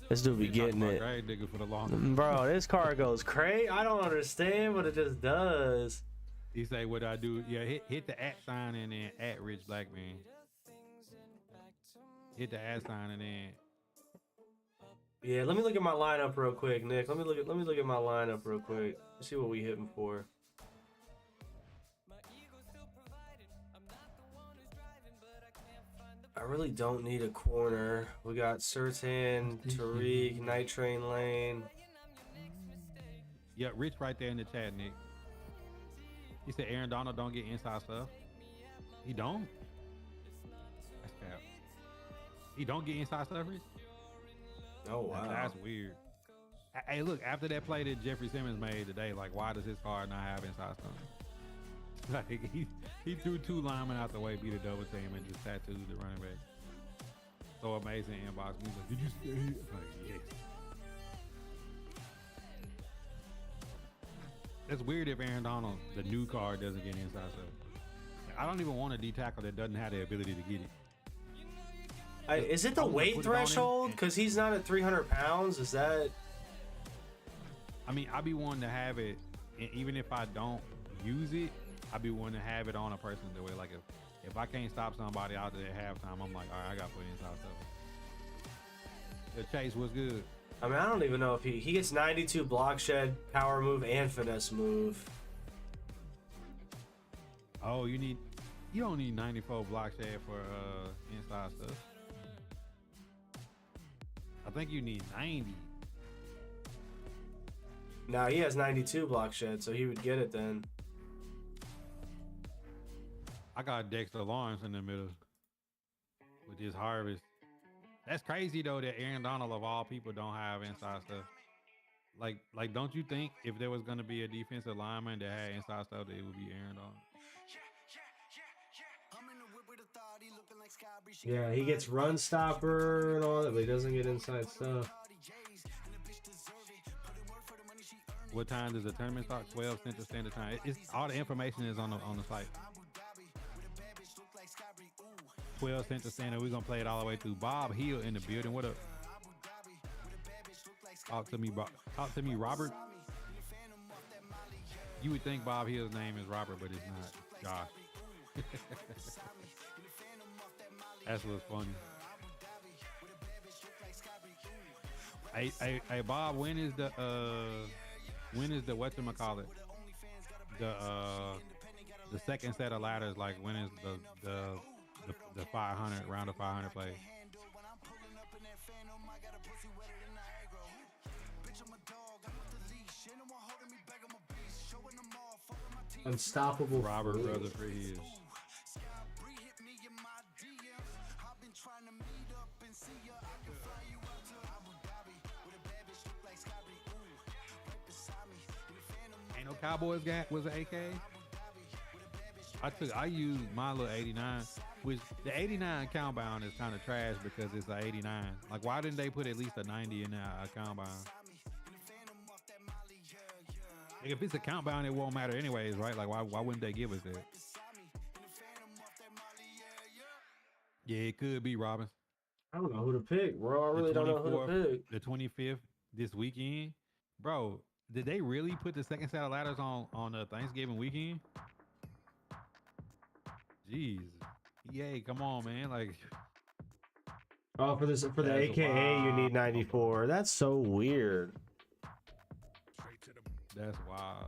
This dude be getting it, Gravedigger for the long. bro. This car goes crazy. I don't understand, but it just does. He say, "What I do? Yeah, hit the @ sign and then @ Rich Black Man. Hit the @ sign and then." Yeah, let me look at my lineup real quick, Nick. Let me look at my lineup real quick. Let's see what we hitting for. I really don't need a corner. We got Sertan, Tariq, Night Train Lane. Yeah, Rich right there in the chat, Nick. He said Aaron Donald don't get inside stuff. He don't. That's cap. He don't get inside stuff, Rich. Oh wow, that's weird. Hey, look, after that play that Jeffrey Simmons made today, like, why does his car not have inside stuff? Like, he threw 2 linemen out the way, beat a double team, and just tattooed the running back. So amazing inbox. He's like, did you stay here? I'm like, yes. That's weird if Aaron Donald, the new car, doesn't get inside stuff. I don't even want a D tackle that doesn't have the ability to get it. Is it the weight threshold? Because he's not at 300 pounds. Is that? I mean, I be wanting to have it, and even if I don't use it, I be wanting to have it on a person the way, like, if I can't stop somebody out there at halftime, I'm like, all right, I got to put inside stuff. The Chase was good. I mean, I don't even know if he gets 92 block shed, power move, and finesse move. Oh, you don't need 94 block shed for inside stuff. I think you need 90. Now he has 92 block shed, so he would get it then. I got Dexter Lawrence in the middle with his harvest. That's crazy though that Aaron Donald of all people don't have inside stuff. Like, don't you think if there was gonna be a defensive lineman that had inside stuff, that it would be Aaron Donald? Yeah, he gets run stopper and all that, but he doesn't get inside stuff. What time does the tournament start? 12 Central Standard Time. It's all the information is on the site. 12 Central Standard. We're gonna play it all the way through. Bob Hill in the building. What up? Talk to me, Robert. You would think Bob Hill's name is Robert, but it's not. Josh. That's what's funny. Hey, Bob, when is the whatchamacallit? The second set of ladders, like, when is the 500 round of 500 play? Unstoppable Robert Rutherford is. Ain't no Cowboys guy was an AK. I used my little 89, which the 89 countbound is kind of trash because it's an 89. Like, why didn't they put at least a 90 in that countbound? Like, if it's a countbound, it won't matter anyways, right? Like, why wouldn't they give us that? Yeah, it could be Robbins. I don't know who to pick, bro. I really don't know who to pick. The 25th this weekend, bro. Did they really put the second set of ladders on Thanksgiving weekend? Jeez, EA, come on, man. Like, Oh, for the That's AKA, you need wild. 94. That's so weird. That's wild.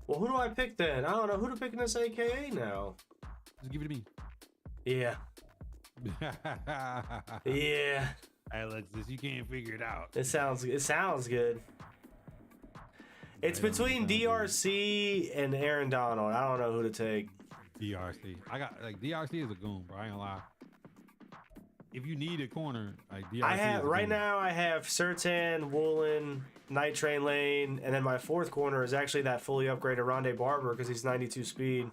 Well, who do I pick then? I don't know who to pick in this AKA now. Just give it to me. Yeah. Yeah. Alexis, you can't figure it out. It sounds good. It's Yeah, between it sounds DRC and Aaron Donald. I don't know who to take. DRC. I got like DRC is a goon, bro. I ain't gonna lie. If you need a corner, like DRC I have is a right goon. now. I have Sertan, Woolen, Night Train Lane, and then my fourth corner is actually that fully upgraded Rondé Barber because he's 92 speed.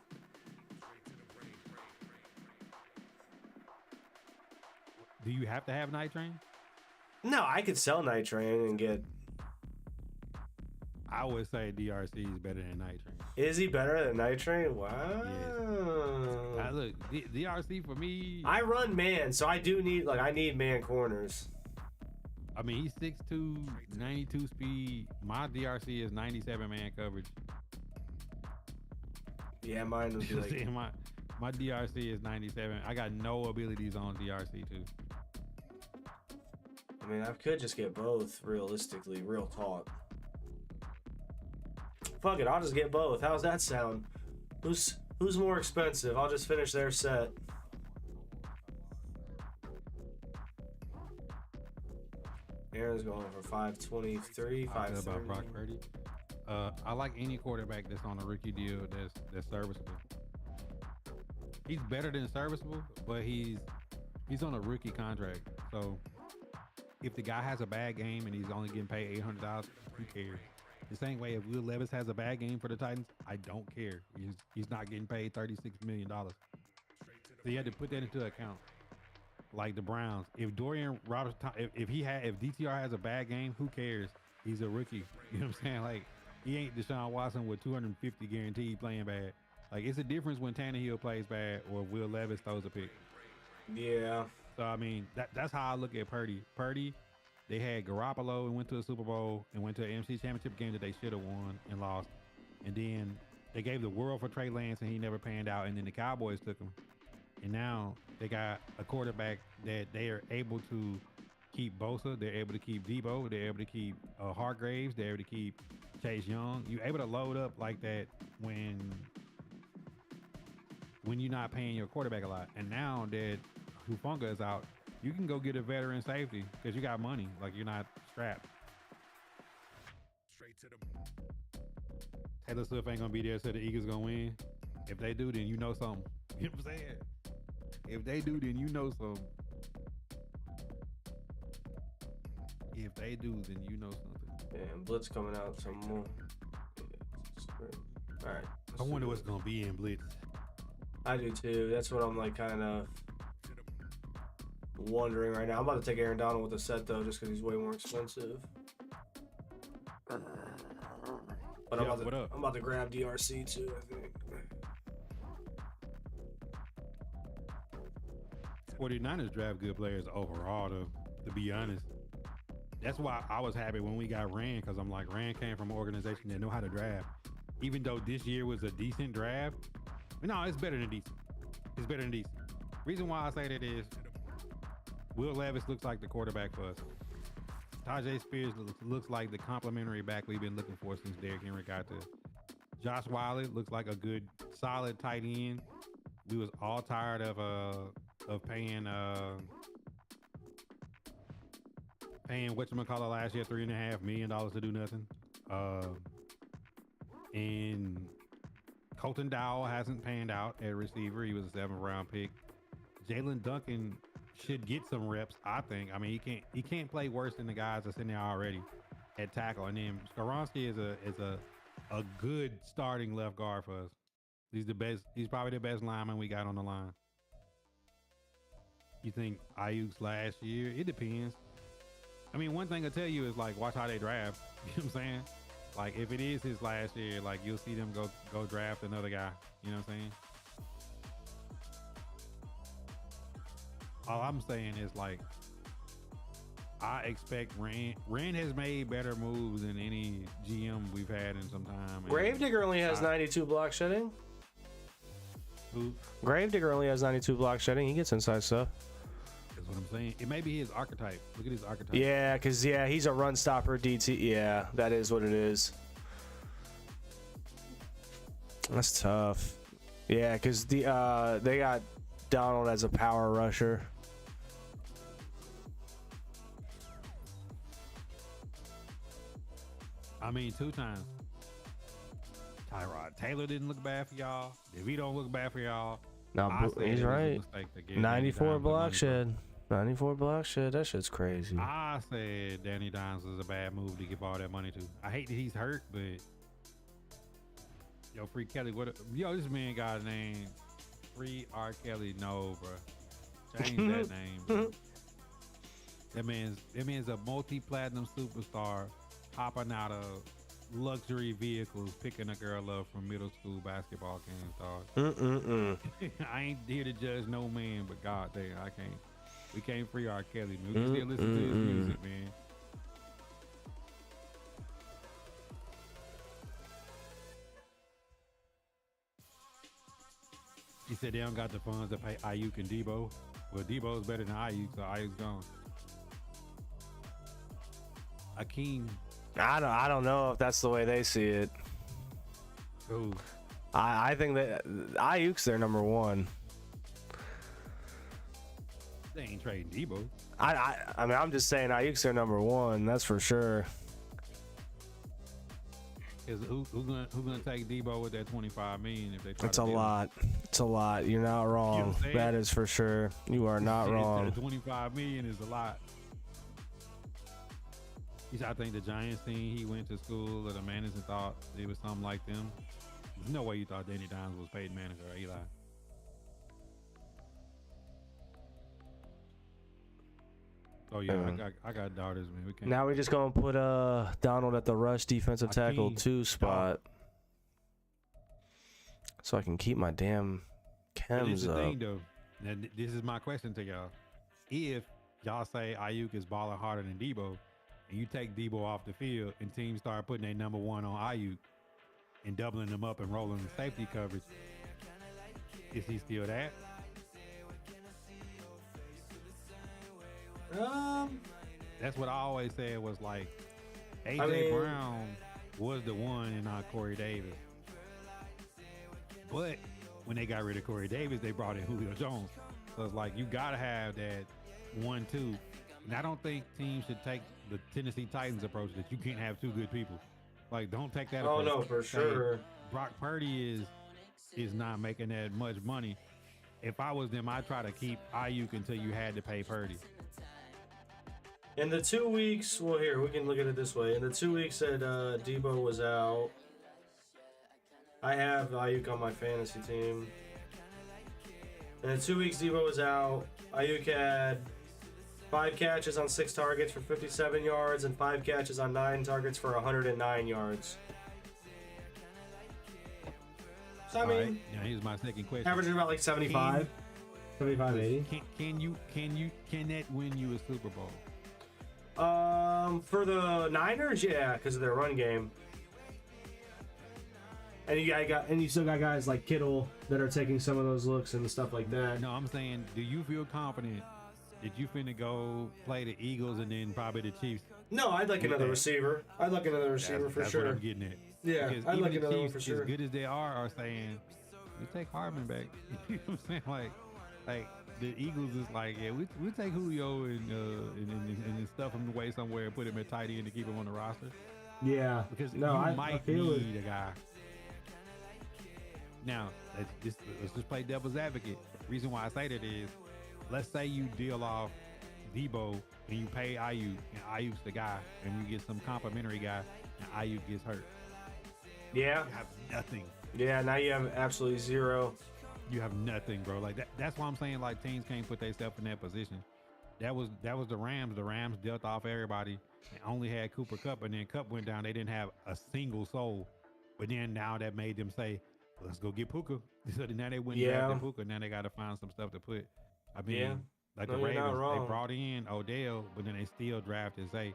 Do you have to have Night Train? No, I could sell Night Train and get. I would say DRC is better than Night Train. Is he better than Night Train? Wow. Look, DRC for me. I run man, so I do need I need man corners. I mean, he's 6'2", 92 speed. My DRC is 97 man coverage. Yeah, mine would be You know what I'm like. saying? My DRC is 97. I got no abilities on DRC too. I mean, I could just get both. Realistically, real talk. Fuck it, I'll just get both. How's that sound? Who's more expensive? I'll just finish their set. Aaron's going for 523, I feel about Brock 530. Purdy. I like any quarterback that's on a rookie deal that's serviceable. He's better than serviceable, but he's on a rookie contract. So if the guy has a bad game and he's only getting paid $800, who cares? The same way if Will Levis has a bad game for the Titans, I don't care. He's not getting paid $36 million. So you had to put that into account. Like the Browns, if Dorian Roberts, if DTR has a bad game, who cares? He's a rookie. You know what I'm saying? Like he ain't Deshaun Watson with 250 guaranteed playing bad. Like it's a difference when Tannehill plays bad or Will Levis throws a pick. Yeah. So I mean that's how I look at Purdy. Purdy, they had Garoppolo and went to a Super Bowl and went to an NFC Championship game that they should have won and lost. And then they gave the world for Trey Lance and he never panned out. And then the Cowboys took him. And now they got a quarterback that they are able to keep Bosa. They're able to keep Debo. They're able to keep Hargraves. They're able to keep Chase Young. You're able to load up like that when you're not paying your quarterback a lot. And now that Hufanga is out, you can go get a veteran safety because you got money. Like you're not strapped. Taylor Swift ain't gonna be there, so the Eagles gonna win. If they do, then you know something. You know what I'm saying? If they do, then you know something. If they do, then you know something. Yeah, and Blitz coming out some more. All right. I wonder what's gonna be in Blitz. I do too. That's what I'm like kind of wondering right now. I'm about to take Aaron Donald with the set though, just because he's way more expensive. But Yeah, what up? I'm about to grab DRC too, I think. 49ers draft good players overall, though, to be honest. That's why I was happy when we got Rand, because I'm like, Rand came from an organization that know how to draft. Even though this year was a decent draft, no, it's better than decent. It's better than decent. Reason why I say that is Will Levis looks like the quarterback for us. Tajay Spears looks like the complimentary back we've been looking for since Derrick Henry got there. Josh Wiley looks like a good, solid tight end. We was all tired of paying whatchamacallit last year $3.5 million to do nothing. And Colton Dowell hasn't panned out at receiver. He was a 7th round pick. Jalen Duncan should get some reps, I think. I mean, he can't play worse than the guys that's in there already at tackle. And then Skoronski is a good starting left guard for us. He's the best. He's probably the best lineman we got on the line. You think Ayuk's last year? It depends. I mean, one thing I tell you is like, watch how they draft. You know what I'm saying? Like, if it is his last year, like you'll see them go draft another guy. You know what I'm saying? All I'm saying is like, I expect Rand has made better moves than any GM we've had in some time. Gravedigger only has 92 block shedding. Who? Gravedigger only has 92 block shedding. He gets inside stuff. That's what I'm saying. It may be his archetype. Look at his archetype. Yeah, because, he's a run stopper DT. Yeah, that is what it is. That's tough. Yeah, because they got Donald as a power rusher. I mean, 2 times. Tyrod Taylor didn't look bad for y'all. If he don't look bad for y'all, No, I say he's it was a right. mistake to give 94 Danny Dimes the block money. shed. 94 block shed. That shit's crazy. I said Danny Dimes was a bad move to give all that money to. I hate that he's hurt, but yo, Free Kelly, this man got a name. Free R. Kelly, no, bro. Change that name. Bro. That man's a multi-platinum superstar popping out of luxury vehicles, picking a girl up from middle school basketball games, dog. I ain't here to judge no man, but God damn, we can't free R. Kelly, man. We can still listen to his music, man. He said they don't got the funds to pay Ayuk and Debo. Well, Debo's better than Ayuk, so Ayuk's gone. Akeem. I don't know if that's the way they see it. Ooh. I think that Ayuk's their number one. They ain't trading Debo. I mean, I'm just saying Ayuk's their number one. That's for sure. Who gonna take Debo with that $25 million if they try It's to a deal lot. It's a lot. You're not wrong. saying? That is for sure. You are not wrong. $25 million is a lot. I think the Giants seen he went to school at a manager and thought it was something like them. There's no way you thought Danny Dimes was paid manager or Eli. Oh yeah, I got daughters, man. We can't. Now we're just gonna put Donald at the rush defensive tackle 2 spot, so I can keep my damn But this is chems the up. thing though. Now, this is my question to y'all. If y'all say Ayuk is balling harder than Debo, and you take Debo off the field, and teams start putting their number one on Ayuk and doubling them up and rolling the safety coverage, is he still that? That's what I always said was like AJ Brown was the one and not Corey Davis. But when they got rid of Corey Davis, they brought in Julio Jones. So it's like you gotta have that 1-2. And I don't think teams should take the Tennessee Titans approach that you can't have 2 good people. Like, don't take that approach. Oh no, for Say, sure. Brock Purdy is not making that much money. If I was them, I'd try to keep Ayuk until you had to pay Purdy. In the 2 weeks, well, here we can look at it this way. In the 2 weeks that Debo was out, I have Ayuk on my fantasy team. In the 2 weeks Debo was out, Ayuk had 5 catches on 6 targets for 57 yards and 5 catches on 9 targets for 109 yards. So I mean, Right. Now here's my second question. averaging about like 75, 80. Can that win you a Super Bowl? For the Niners, yeah, because of their run game. And you still got guys like Kittle that are taking some of those looks and stuff like that. No, I'm saying, do you feel confident that you finna go play the Eagles and then probably the Chiefs? No, I'd like another receiver. I'd like another receiver for That's sure. what I'm getting at. Yeah, Because I'd even like the another one Chiefs, for sure. as good as they are saying, we take Hardman back. You know what I'm saying? Like the Eagles is like, yeah, we take Julio and stuff him away somewhere and put him at tight end to keep him on the roster. Yeah. Because No, you I might feel it. need a guy. Now, let's just play devil's advocate. Reason why I say that is, let's say you deal off Debo and you pay Ayuk, and Ayuk's the guy, and you get some complimentary guy, and Ayuk gets hurt. Yeah. You have nothing. Yeah, now you have absolutely zero. You have nothing, bro. Like that's why I'm saying like teams can't put themselves in that position. That was the Rams. The Rams dealt off everybody and only had Cooper Kupp, and then Kupp went down. They didn't have a single soul. But then now that made them say, let's go get Puka. So now they went and drafted Puka. Now they got to find some stuff to put. I mean, like No, the you're not Ravens, wrong. they brought in Odell, but then they still drafted Zay.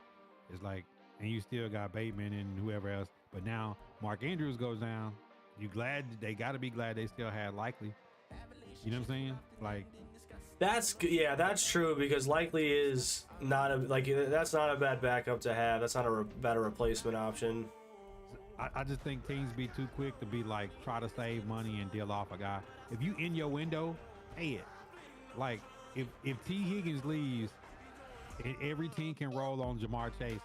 It's like, and you still got Bateman and whoever else. But now Mark Andrews goes down. You glad? They got to be glad they still had Likely. You know what I'm saying? Like, Yeah, that's true because Likely is not a that's not a bad backup to have. That's not a bad replacement option. I just think teams be too quick to be like try to save money and deal off a guy. If you in your window, pay it. Like if T Higgins leaves, and every team can roll on Jamar Chase.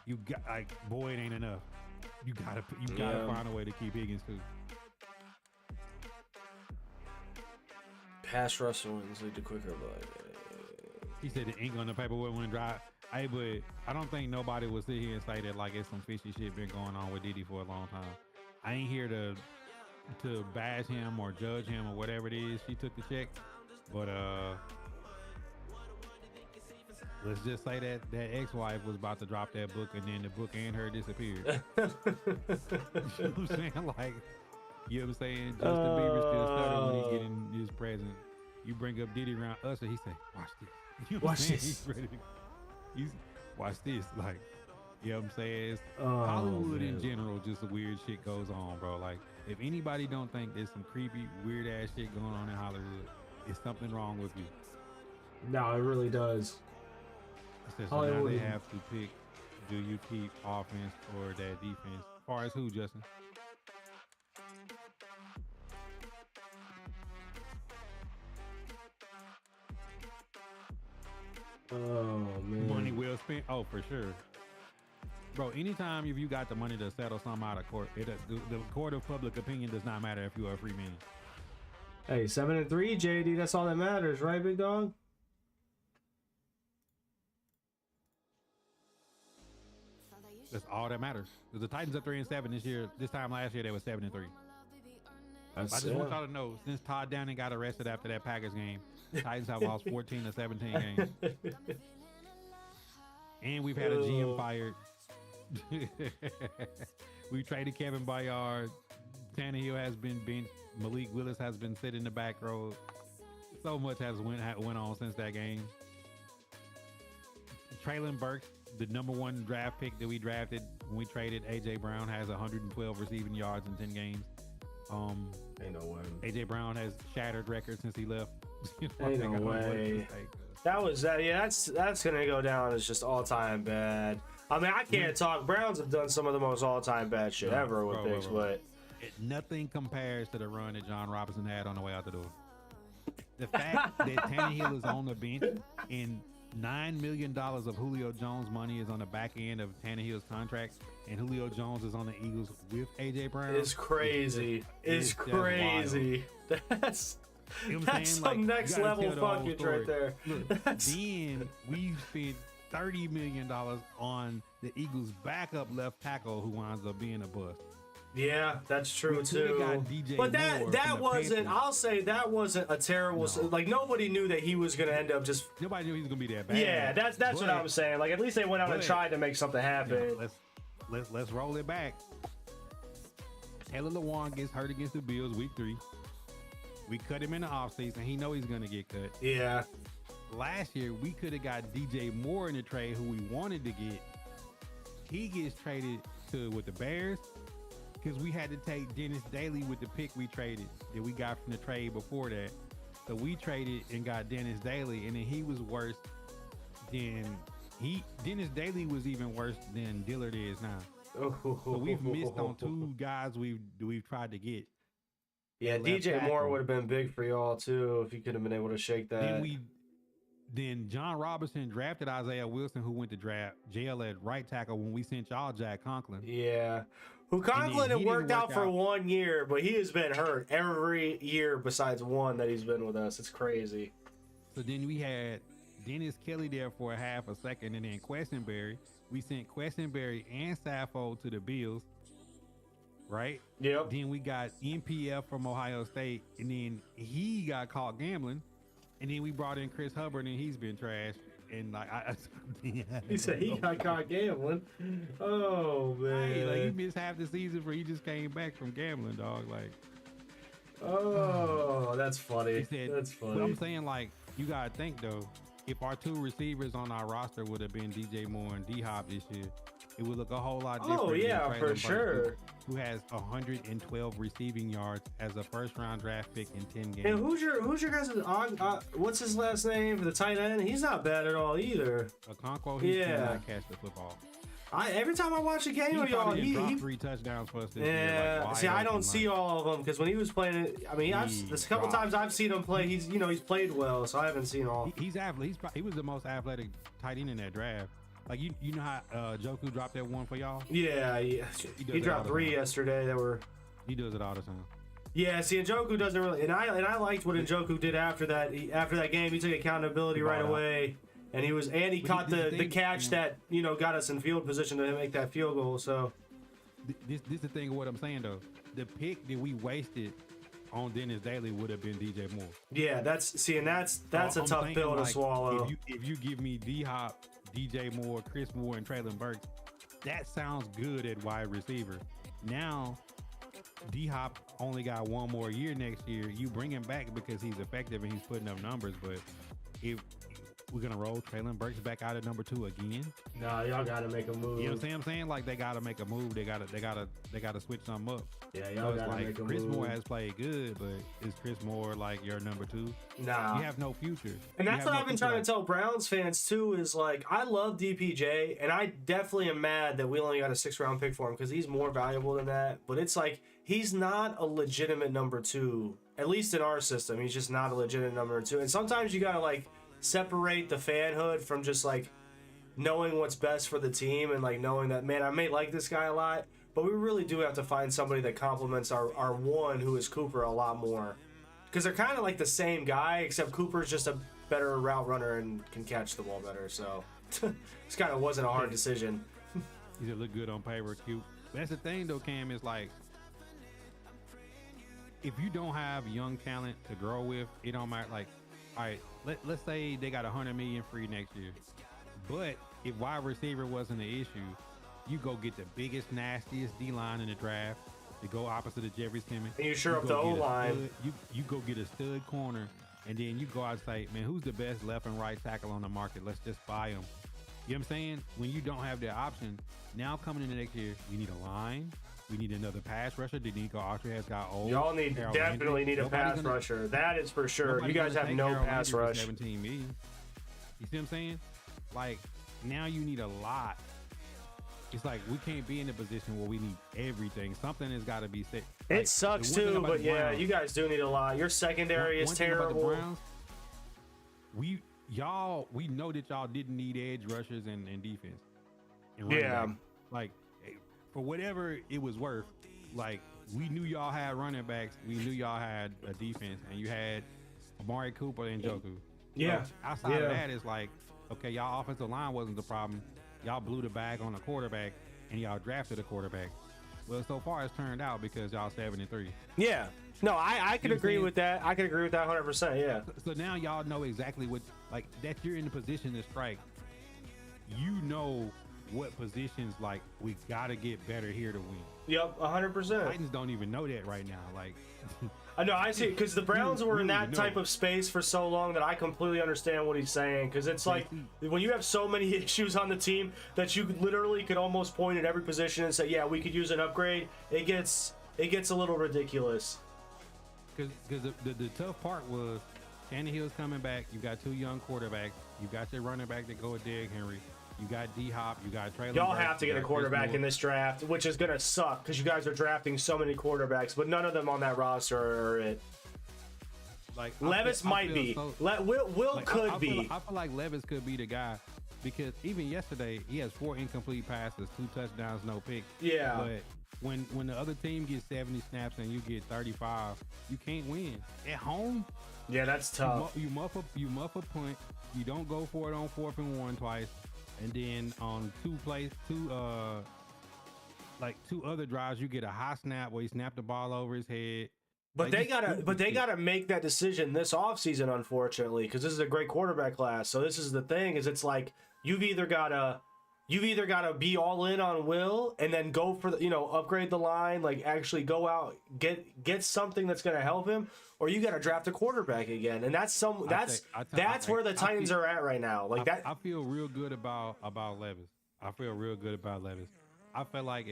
You got like, boy, it ain't enough. You gotta find a way to keep Higgins too. Pass rush wins lead to quicker, but He said the ink on the paper wouldn't dry. Hey, but I don't think nobody would sit here and say that like it's some fishy shit been going on with Diddy for a long time. I ain't here to bash him or judge him or whatever it is. She took the check, but let's just say that ex-wife was about to drop that book, and then the book and her disappeared. You know what I'm saying? Like, you know what I'm saying? Justin Bieber still stutter when he getting his present. You bring up Diddy around us, and he say, "Watch this." You know what I'm Watch saying? this. He's ready to, watch this. Like, you know what I'm saying? Hollywood in general, just weird shit goes on, bro. Like, if anybody don't think there's some creepy, weird ass shit going on in Hollywood, it's something wrong with you. No, it really does. So now they have to pick, do you keep offense or that defense? As far as who, Justin? Oh man, Money well spent. Oh, for sure. Bro, anytime if you got the money to settle something out of court, the court of public opinion does not matter if you are a free man. Hey, 7-3, JD. That's all that matters, right, big dog? That's all that matters. The Titans are 3-7 this year. This time last year they were 7-3. I just want y'all to know, since Todd Downing got arrested after that Packers game, Titans have lost 14 of 17 games. And we've had a GM fired. We traded Kevin Byard. Tannehill has been benched. Malik Willis has been sitting in the back row. So much has went on since that game. Traylon Burks, the #1 draft pick that we drafted when we traded AJ Brown, has 112 receiving yards in 10 games. Ain't no way. AJ Brown has shattered records since he left. Ain't no way. That was that. Yeah, that's gonna go down as just all time bad. I mean, I can't talk. Browns have done some of the most all time bad shit ever with things, but nothing compares to the run that John Robinson had on the way out the door. The fact that Tannehill is on the bench and $9 million of Julio Jones money is on the back end of Tannehill's contract, and Julio Jones is on the Eagles with AJ Brown. It's crazy. It's crazy. That's you know that's some like, next level fucking right there. Look, then we spent $30 million on the Eagles' backup left tackle, who winds up being a bust. Yeah, that's true too. But that wasn't. I'll say that wasn't a terrible. No. Like nobody knew that he was going to end up just. Nobody knew he was going to be that bad. Yeah, that's what I was saying. Like at least they went out and tried to make something happen. Let's roll it back. Taylor Lewan gets hurt against the Bills week 3. We cut him in the offseason. He know he's going to get cut. Yeah. Last year we could have got DJ Moore in the trade, who we wanted to get. He gets traded with the Bears. Because we had to take Dennis Daly with the pick we traded that we got from the trade before that. So we traded and got Dennis Daly, and then he was worse than Dennis Daly was even worse than Dillard is now. So we've missed on 2 guys we've tried to get. Yeah, DJ Moore would have been big for y'all too if you could have been able to shake that. Then John Robinson drafted Isaiah Wilson, who went to draft jail at right tackle when we sent y'all Jack Conklin. Yeah. Who Conklin had worked out for 1 year, but he has been hurt every year besides one that he's been with us. It's crazy. So then we had Dennis Kelly there for a half a second, and then Quessenberry. We sent Quessenberry and Sappho to the Bills, right? Yep. Then we got NPF from Ohio State, and then he got caught gambling, and then we brought in Chris Hubbard, and he's been trashed. And like he said he got caught gambling. Oh man! Hey, like he missed half the season where he just came back from gambling, dog. Like, oh, that's funny. That's funny. But I'm saying, like, you gotta think though. If our 2 receivers on our roster would have been DJ Moore and D Hop this year, it would look a whole lot different. Oh yeah, than Traylon for Burks, sure. Who has 112 receiving yards as a first-round draft pick in 10 games. And who's your guys? What's his last name for the tight end? He's not bad at all either. Okonkwo, he cannot catch the football. Every time I watch a game with y'all, he dropped 3 touchdowns for us this year. yeah. Like, See, I don't see all of them because when he was playing it, I mean, there's a couple times I've seen him play. He's played well, so I haven't seen all. He's athletic. He was the most athletic tight end in that draft. Like you know how Joku dropped that one for y'all? Yeah. He dropped 3 yesterday that were. He does it all the time. Yeah, see, Njoku doesn't really, and I liked what Njoku did after that. After that game, he took accountability right away, and he caught the catch that got us in field position to make that field goal. So this is the thing of what I'm saying though. The pick that we wasted on Dennis Daly would have been DJ Moore. Yeah, that's a tough pill to swallow. If you give me D-Hop, DJ Moore, Chris Moore, and Traylon Burks, that sounds good at wide receiver. Now, D-Hop only got 1 more year next year. You bring him back because he's effective and he's putting up numbers, but if we're gonna roll Traylon Burks back out at number 2 again. No, y'all gotta make a move. You know what I'm saying? Like they gotta make a move. They gotta switch something up. Yeah, y'all gotta make a move. Chris Moore has played good, but is Chris Moore like your number 2? Nah. You have no future. And that's what I've been trying to tell Browns fans too, is like, I love DPJ, and I definitely am mad that we only got a 6th-round pick for him because he's more valuable than that. But it's like, he's not a legitimate number 2, at least in our system. He's just not a legitimate number 2. And sometimes you gotta like separate the fanhood from just like knowing what's best for the team and like knowing that, man, I may like this guy a lot, but we really do have to find somebody that complements our one, who is Cooper, a lot more, because they're kind of like the same guy, except Cooper's just a better route runner and can catch the ball better. So this kind of wasn't a hard decision. He said look good on paper, cute. But that's the thing though, Cam, is like, if you don't have young talent to grow with, it don't matter. Like, all right, let's say they got $100 million free next year, but if wide receiver wasn't the issue, you go get the biggest, nastiest D-line in the draft to go opposite of Jeffrey Simmons. And you sure up the O-line. You go get a stud corner, and then you go out and say, man, who's the best left and right tackle on the market? Let's just buy him. You know what I'm saying? When you don't have that option, now coming into next year, you need a line. We need another pass rusher. Denico Autry has got old. Y'all definitely need a pass rusher. That is for sure. You guys have no pass rush. 17 million. You see what I'm saying? Like, now you need a lot. It's like we can't be in a position where we need everything. Something has got to be set. It sucks too, but yeah, you guys do need a lot. Your secondary is terrible. About the Browns, we know that y'all didn't need edge rushers and defense. And yeah. Like, for whatever it was worth, like, we knew y'all had running backs, we knew y'all had a defense, and you had Amari Cooper and Njoku. Yeah. So outside of that, it's like, okay, y'all offensive line wasn't the problem. Y'all blew the bag on a quarterback, and y'all drafted a quarterback. Well, so far it's turned out because y'all 7-3. Yeah. No, I could agree with that. I could agree with that 100%. Yeah. So now y'all know exactly what, like, that you're in the position to strike. You know what positions, like, we gotta get better here to win. Yep, 100%. Titans don't even know that right now. Like, I know, I see, because the Browns were in that type of space for so long that I completely understand what he's saying. Because it's like, when you have so many issues on the team that you literally could almost point at every position and say, yeah, we could use an upgrade, it gets a little ridiculous. Because the tough part was Tannehill's coming back. You got 2 young quarterbacks. You got your running back that go with Derrick Henry. You got D-Hop, you got Traylon. Y'all have to get a quarterback in this draft, which is going to suck because you guys are drafting so many quarterbacks, but none of them on that roster are it. Like, Levis might be. Will could be. I feel like Levis could be the guy because even yesterday he has 4 incomplete passes, 2 touchdowns, no picks. Yeah. But when the other team gets 70 snaps and you get 35, you can't win at home. Yeah, that's tough. You muff a punt. You don't go for it on 4th and 1 twice. And then on 2 other drives, you get a high snap where he snapped the ball over his head. But they gotta make that decision this offseason, unfortunately, because this is a great quarterback class. So this is the thing: is it's like you've either gotta be all in on Will and then go for upgrade the line, like actually go out get something that's gonna help him, or you gotta draft a quarterback again, and that's where the Titans are at right now. Like that. I feel real good about Levis. I feel real good about Levis. I feel like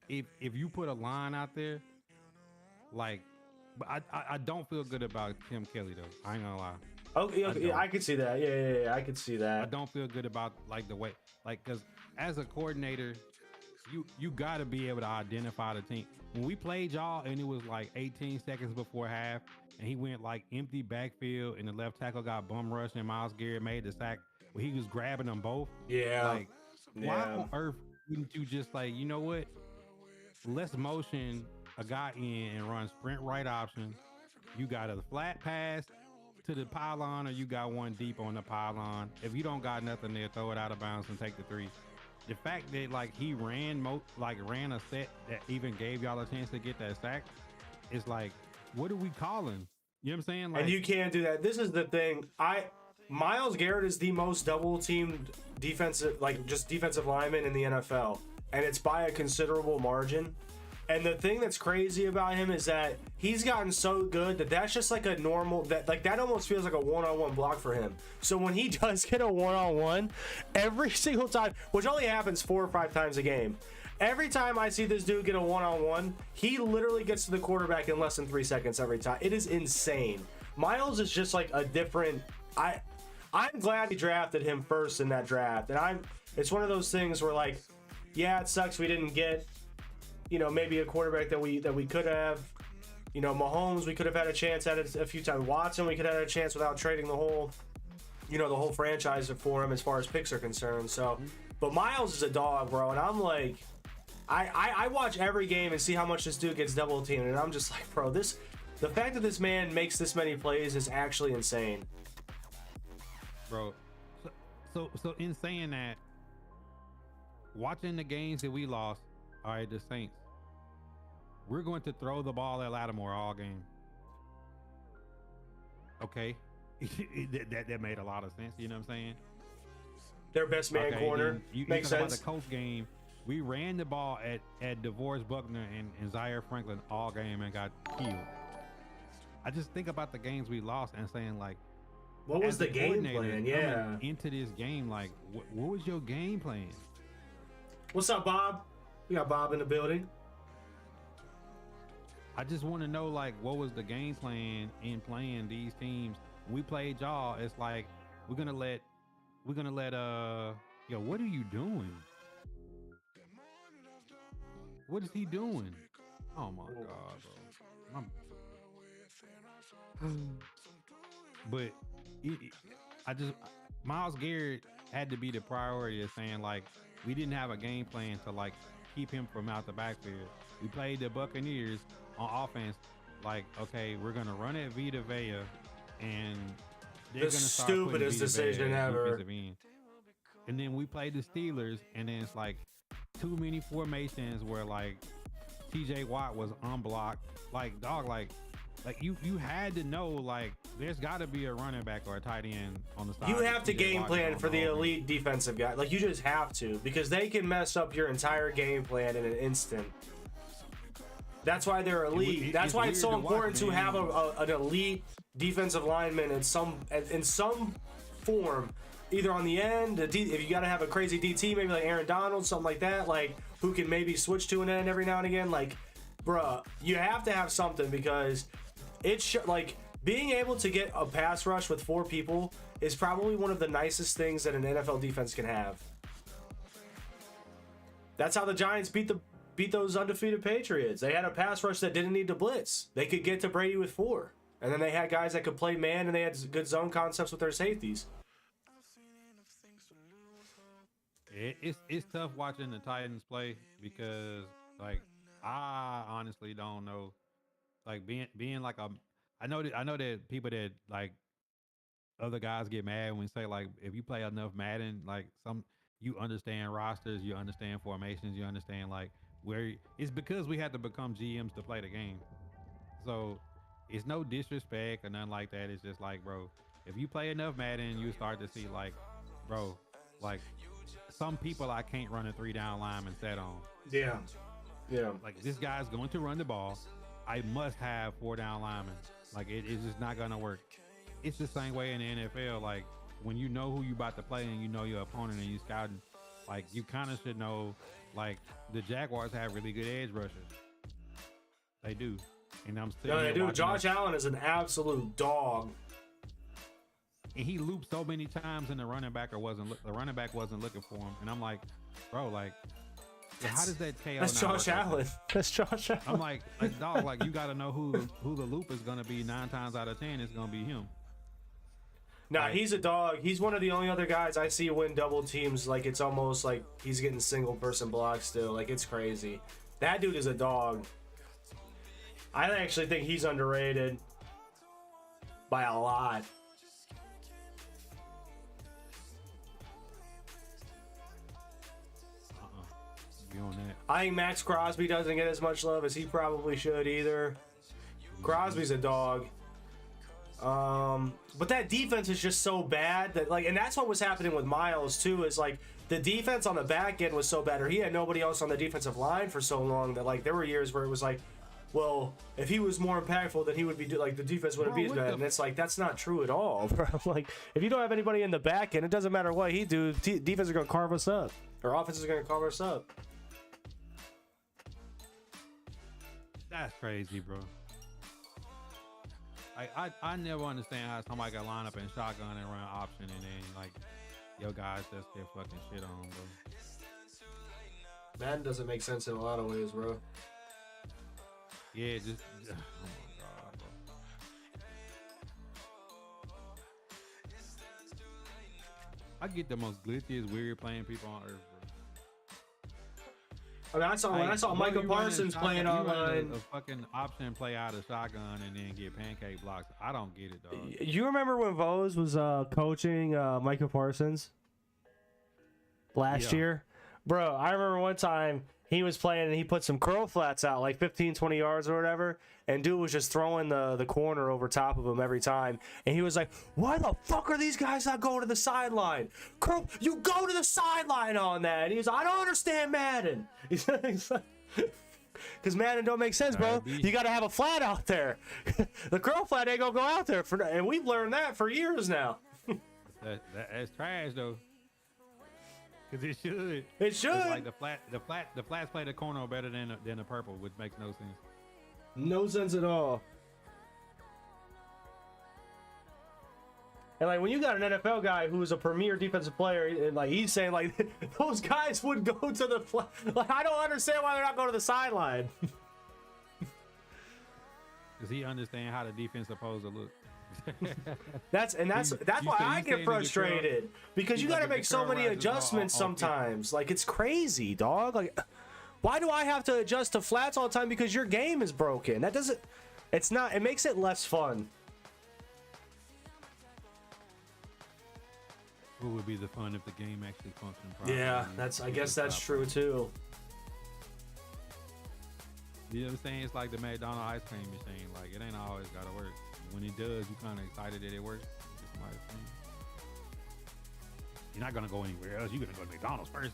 if you put a line out there, like, but I don't feel good about Tim Kelly though. I ain't gonna lie. Okay, okay, I could see that. Yeah, I could see I that. don't feel good about like the way, like, because as a coordinator, you got to be able to identify the team. When we played y'all and it was like 18 seconds before half, and he went like empty backfield, and the left tackle got bum rushed, and Miles Garrett made the sack where he was grabbing them both. Yeah. Like, why Yeah. on earth wouldn't you just like, you know what? Let's motion a guy in and run sprint right option. You got a flat pass to the pylon, or you got one deep on the pylon. If you don't got nothing there, throw it out of bounds and take the three. The fact that like he ran ran a set that even gave y'all a chance to get that sack, it's like, what are we calling? You know what I'm saying? Like, And you can't do that. This is the thing. Miles Garrett is the most double teamed defensive, like just defensive lineman in the NFL, and it's by a considerable margin. And the thing that's crazy about him is that he's gotten so good that that's just like a normal, that almost feels like a one-on-one block for him. So when he does get a one-on-one, every single time, which only happens 4 or 5 times a game, every time I see this dude get a one-on-one, he literally gets to the quarterback in less than 3 seconds every time. It is insane. Miles is just like a different. I'm glad he drafted him first in that draft, and it's one of those things where, like, yeah, it sucks we didn't get, maybe a quarterback that we could have. Mahomes, we could have had a chance at it a few times. Watson, we could have had a chance without trading the whole franchise for him as far as picks are concerned. So, but Miles is a dog, bro, and I'm like, I watch every game and see how much this dude gets double teamed, and I'm just like, bro, the fact that this man makes this many plays is actually insane. bro. So in saying that, watching the games that we lost, all right, the Saints, we're going to throw the ball at Lattimore all game. Okay, that made a lot of sense. You know what I'm saying? Their best man corner makes talk about sense. the Colts game, we ran the ball at DeVorest Buckner and Zaire Franklin all game and got killed. I just think about the games we lost and saying, like, What was as the a game coordinator plan? coming Yeah. into this game, like, what was your game plan? What's up, Bob? We got Bob in the building. I just want to know, like, what was the game plan in playing these teams? We played y'all. It's like we're gonna let yo, what are you doing? What is he doing? Oh my god, bro. But Miles Garrett had to be the priority of saying, like, we didn't have a game plan to, like, keep him from out the backfield. We played the Buccaneers on offense, like, okay, we're gonna run at Vita Vea, and they're The gonna start putting stupidest Vita Vea decision at ever. defensive end. And then we played the Steelers, and then it's like too many formations where, like, TJ Watt was unblocked. Like, dog, like you had to know, like, there's got to be a running back or a tight end on the side. You have to TJ game Watt plan on for the whole game. elite defensive guy. Like, you just have to, because they can mess up your entire game plan in an instant. That's why they're elite. That's why it's so weird to watch, important to man. have an elite defensive lineman in some form, either on the end. If you got to have a crazy DT, maybe like Aaron Donald, something like that, like, who can maybe switch to an end every now and again. Like, bruh, you have to have something, because like, being able to get a pass rush with 4 people is probably one of the nicest things that an NFL defense can have. That's how the Giants beat those undefeated Patriots. They had a pass rush that didn't need to blitz. They could get to Brady with 4. And then they had guys that could play man, and they had good zone concepts with their safeties. It's tough watching the Titans play, because, like, I honestly don't know, like, being like I know that people that, like, other guys get mad when we say, like, if you play enough Madden, like, you understand rosters, you understand formations, you understand, like, where it's because we had to become GMs to play the game. So it's no disrespect or nothing like that. It's just like, bro, if you play enough Madden, you start to see, like, bro, like, some people I can't run a 3-down lineman set on. Yeah. Yeah. Like, this guy's going to run the ball. I must have 4-down linemen. Like, it's just not gonna work. It's the same way in the NFL. Like, when you know who you about to play and you know your opponent and you scouting, Like you kind of should know. Like the Jaguars have really good edge rushers. They do, and I'm still. No, they do. Josh Allen is an absolute dog. And he looped so many times, and the running back wasn't looking for him. And I'm like, bro, like, how does that KO? That's Josh Allen. That's Josh Allen. I'm like, dog, like you got to know who the loop is gonna be. 9 times out of 10, it's gonna be him. Nah, he's a dog. He's one of the only other guys I see win double teams. Like it's almost like he's getting single person blocks still. Like it's crazy. That dude is a dog. I actually think he's underrated by a lot. On that. I think Max Crosby doesn't get as much love as he probably should either. Crosby's a dog. But that defense is just so bad that like, and that's what was happening with Miles too, is like the defense on the back end was so bad, or he had nobody else on the defensive line for so long that like there were years where it was like, well, if he was more impactful, then he would be like the defense wouldn't be as bad, and it's like that's not true at all, bro. Like if you don't have anybody in the back end, it doesn't matter what he do, defense is gonna carve us up, or offense is gonna carve us up. That's crazy, bro. I never understand how somebody got line up in shotgun and run option, and then like your guys just get fucking shit on, bro. Madden doesn't make sense in a lot of ways, bro. Yeah, just oh my god, bro. I get the most glitchiest, weird playing people on earth, bro. I mean, when I saw Michael Parsons playing online, a fucking option play out of shotgun and then get pancake blocks. I don't get it, dog. You remember when Vose was coaching Michael Parsons last year? Bro, I remember one time he was playing and he put some curl flats out like 15, 20 yards or whatever, and dude was just throwing the corner over top of him every time. And he was like, why the fuck are these guys not going to the sideline? Curl, you go to the sideline on that. And he was like, I don't understand Madden. He's like, because Madden don't make sense, bro. You got to have a flat out there. The curl flat ain't going to go out there. And we've learned that for years now. That's trash, though. Cause it should. It should. Like the flats play the corner better than the purple, which makes no sense. No sense at all. And like when you got an NFL guy who is a premier defensive player, and like he's saying like those guys would go to the flat. Like I don't understand why they're not going to the sideline. Does he understand how the defense supposed to look? That's why I get frustrated, because you got to make so many adjustments sometimes. Like it's crazy, dog. Like why do I have to adjust to flats all the time because your game is broken? That doesn't, it's not, it makes it less fun. What would be the fun if the game actually functioned properly? Yeah, I guess that's true too. You know what I'm saying? It's like the McDonald's ice cream machine. Like it ain't always gotta work. When it does, you kind of excited that it works. You're not gonna go anywhere else. You're gonna go to McDonald's first.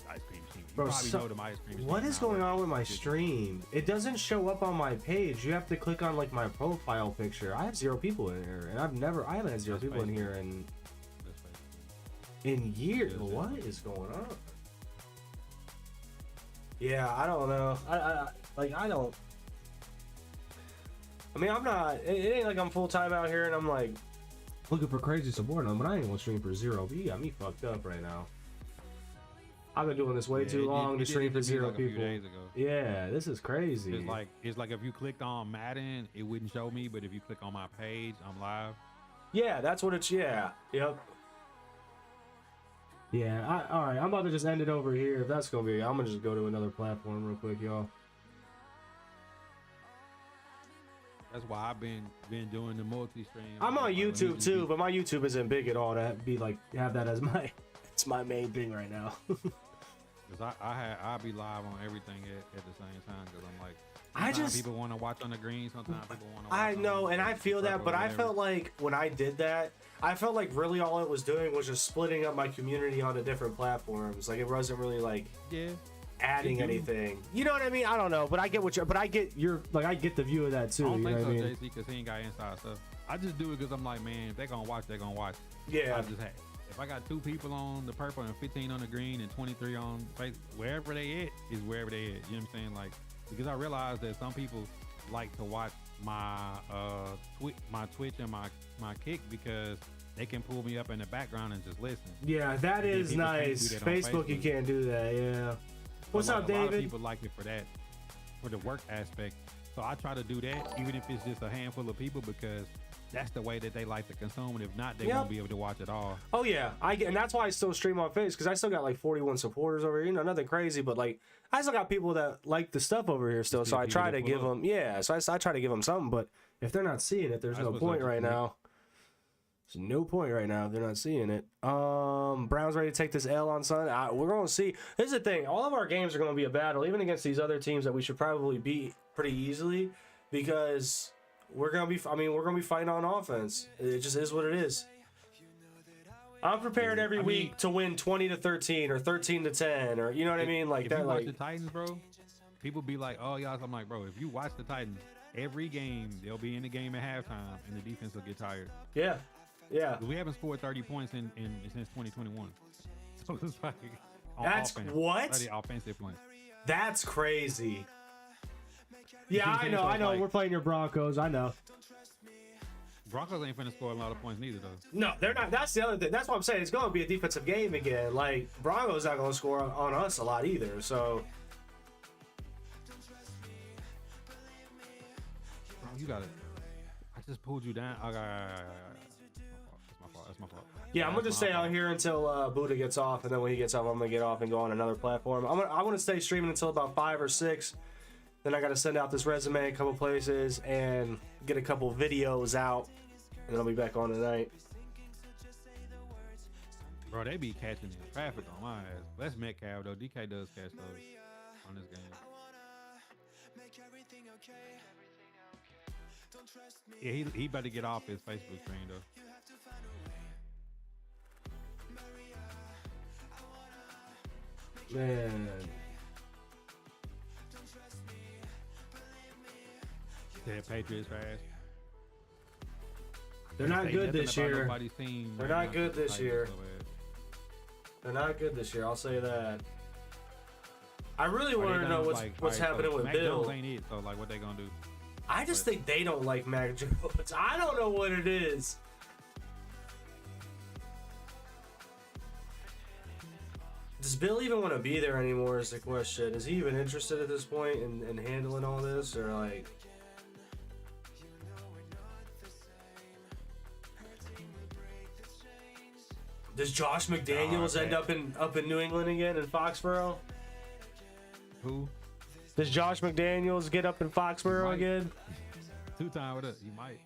Ice cream machine. You Bro, probably know them ice cream machine. What is going on with my stream? It doesn't show up on my page. You have to click on like my profile picture. I have 0 people in here, and I haven't had 0 people in here in years. What is going on? Yeah, I don't know. I mean, I'm not. It ain't like I'm full time out here and I'm like looking for crazy support. But I ain't gonna stream for 0. But you got me fucked up right now. I've been doing this way too long to stream for 0 people. Yeah, this is crazy. It's like if you clicked on Madden, it wouldn't show me, but if you click on my page, I'm live. Yeah, that's what it's. Yeah, yep. Yeah, all right. I'm about to just end it over here. If that's gonna be, I'm gonna just go to another platform real quick, y'all. That's why I've been doing the multi-stream. I'm on YouTube too, but my YouTube isn't big at all to be like have that as my it's my main thing right now. Cause I'll be live on everything at the same time. Cause I'm like, people want to watch on the green. Sometimes people want to. I know, and I feel that, but I felt like when I did that, I felt like really all it was doing was just splitting up my community onto different platforms. Like it wasn't really like adding anything. You know what I mean? I don't know, but I get I get the view of that too. I don't think so, I mean? JC, because he ain't got inside stuff. I just do it because I'm like, man, if they're gonna watch, they're gonna watch. Yeah. If I got 2 people on the purple and 15 on the green and 23 on face, wherever they at is wherever they at. You know what I'm saying? Like, because I realize that some people like to watch my Twitch and my Kick because they can pull me up in the background and just listen. Yeah, that And then is people can't do nice. that on Facebook, you can't do that. Yeah. What's up, A lot of David? people like it for that, for the work aspect. So I try to do that, even if it's just a handful of people, because that's the way that they like to consume it. If not, they won't be able to watch it all. Oh yeah, and that's why I still stream on Face, because I still got like 41 supporters over here. You know, nothing crazy, but like I still got people that like the stuff over here still. So I try to give them, So I try to give them something. But if they're not seeing it, there's no point right now. There's no point right now if they're not seeing it. Browns ready to take this L on Sunday. We're going to see. Here's the thing: all of our games are going to be a battle, even against these other teams that we should probably beat pretty easily, because we're going to be. I mean, we're going to be fighting on offense. It just is what it is. I'm prepared every week to win 20-13 or 13-10, or you know what I mean, like if that. You watch like the Titans, bro. People be like, "Oh, y'all." I'm like, bro, if you watch the Titans, every game they'll be in the game at halftime, and the defense will get tired. Yeah. Yeah. We haven't scored 30 points in since 2021. So it's like that's offense, what 30 offensive points. That's crazy. Yeah, I know. So I know. like, we're playing your Broncos. I know. Broncos ain't finna score a lot of points neither, though. No, they're not. That's the other thing. That's what I'm saying. It's going to be a defensive game again. Like Broncos not going to score on us a lot either. So. Bro, you got it. I just pulled you down. Okay. That's my fault. Yeah, I'm gonna just stay out here until Buddha gets off, and then when he gets off, I'm gonna get off and go on another platform. I want to stay streaming until about 5 or 6. Then I got to send out this resume a couple places and get a couple videos out, and then I'll be back on tonight. Bro, they be catching the traffic on my ass. That's Metcalf though. DK does catch those on this game. Yeah, he better get off his Facebook screen though. Man. Yeah, Patriots fast. They're not good this year. They're not good this year. They're not good this year. I'll say that. I really want to know what's happening with Bill. Jones ain't it, so like what they gonna do? I just think they don't like Mac Jones. I don't know what it is. Does Bill even want to be there anymore is the question. Is he even interested at this point in handling all this, or like? Does Josh McDaniels end up in New England again in Foxborough? Who? Does Josh McDaniels get up in Foxborough again? 2-time with us. He might.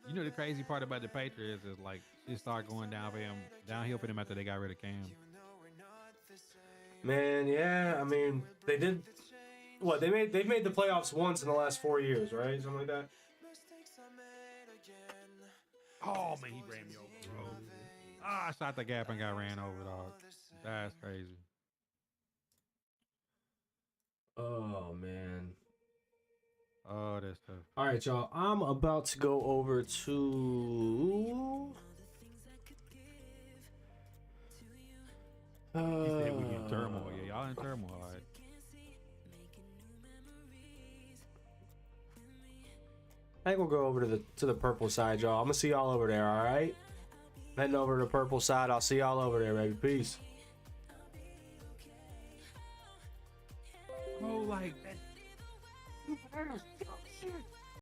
You know the crazy part about the Patriots is like it started going downhill for them after they got rid of Cam. Man, yeah. I mean, they did. What they've made the playoffs once in the last 4 years, right? Something like that. Oh man, he ran me over, bro. I shot the gap and got ran over, dog. That's crazy. Oh man. Oh, that's tough. All right, y'all. I'm about to go over to. He said we in turmoil. Yeah, y'all in turmoil. All right. I think we'll go over to the purple side, y'all. I'm gonna see y'all over there. All right. Heading over to the purple side. I'll see y'all over there, baby. Peace. Oh, like that.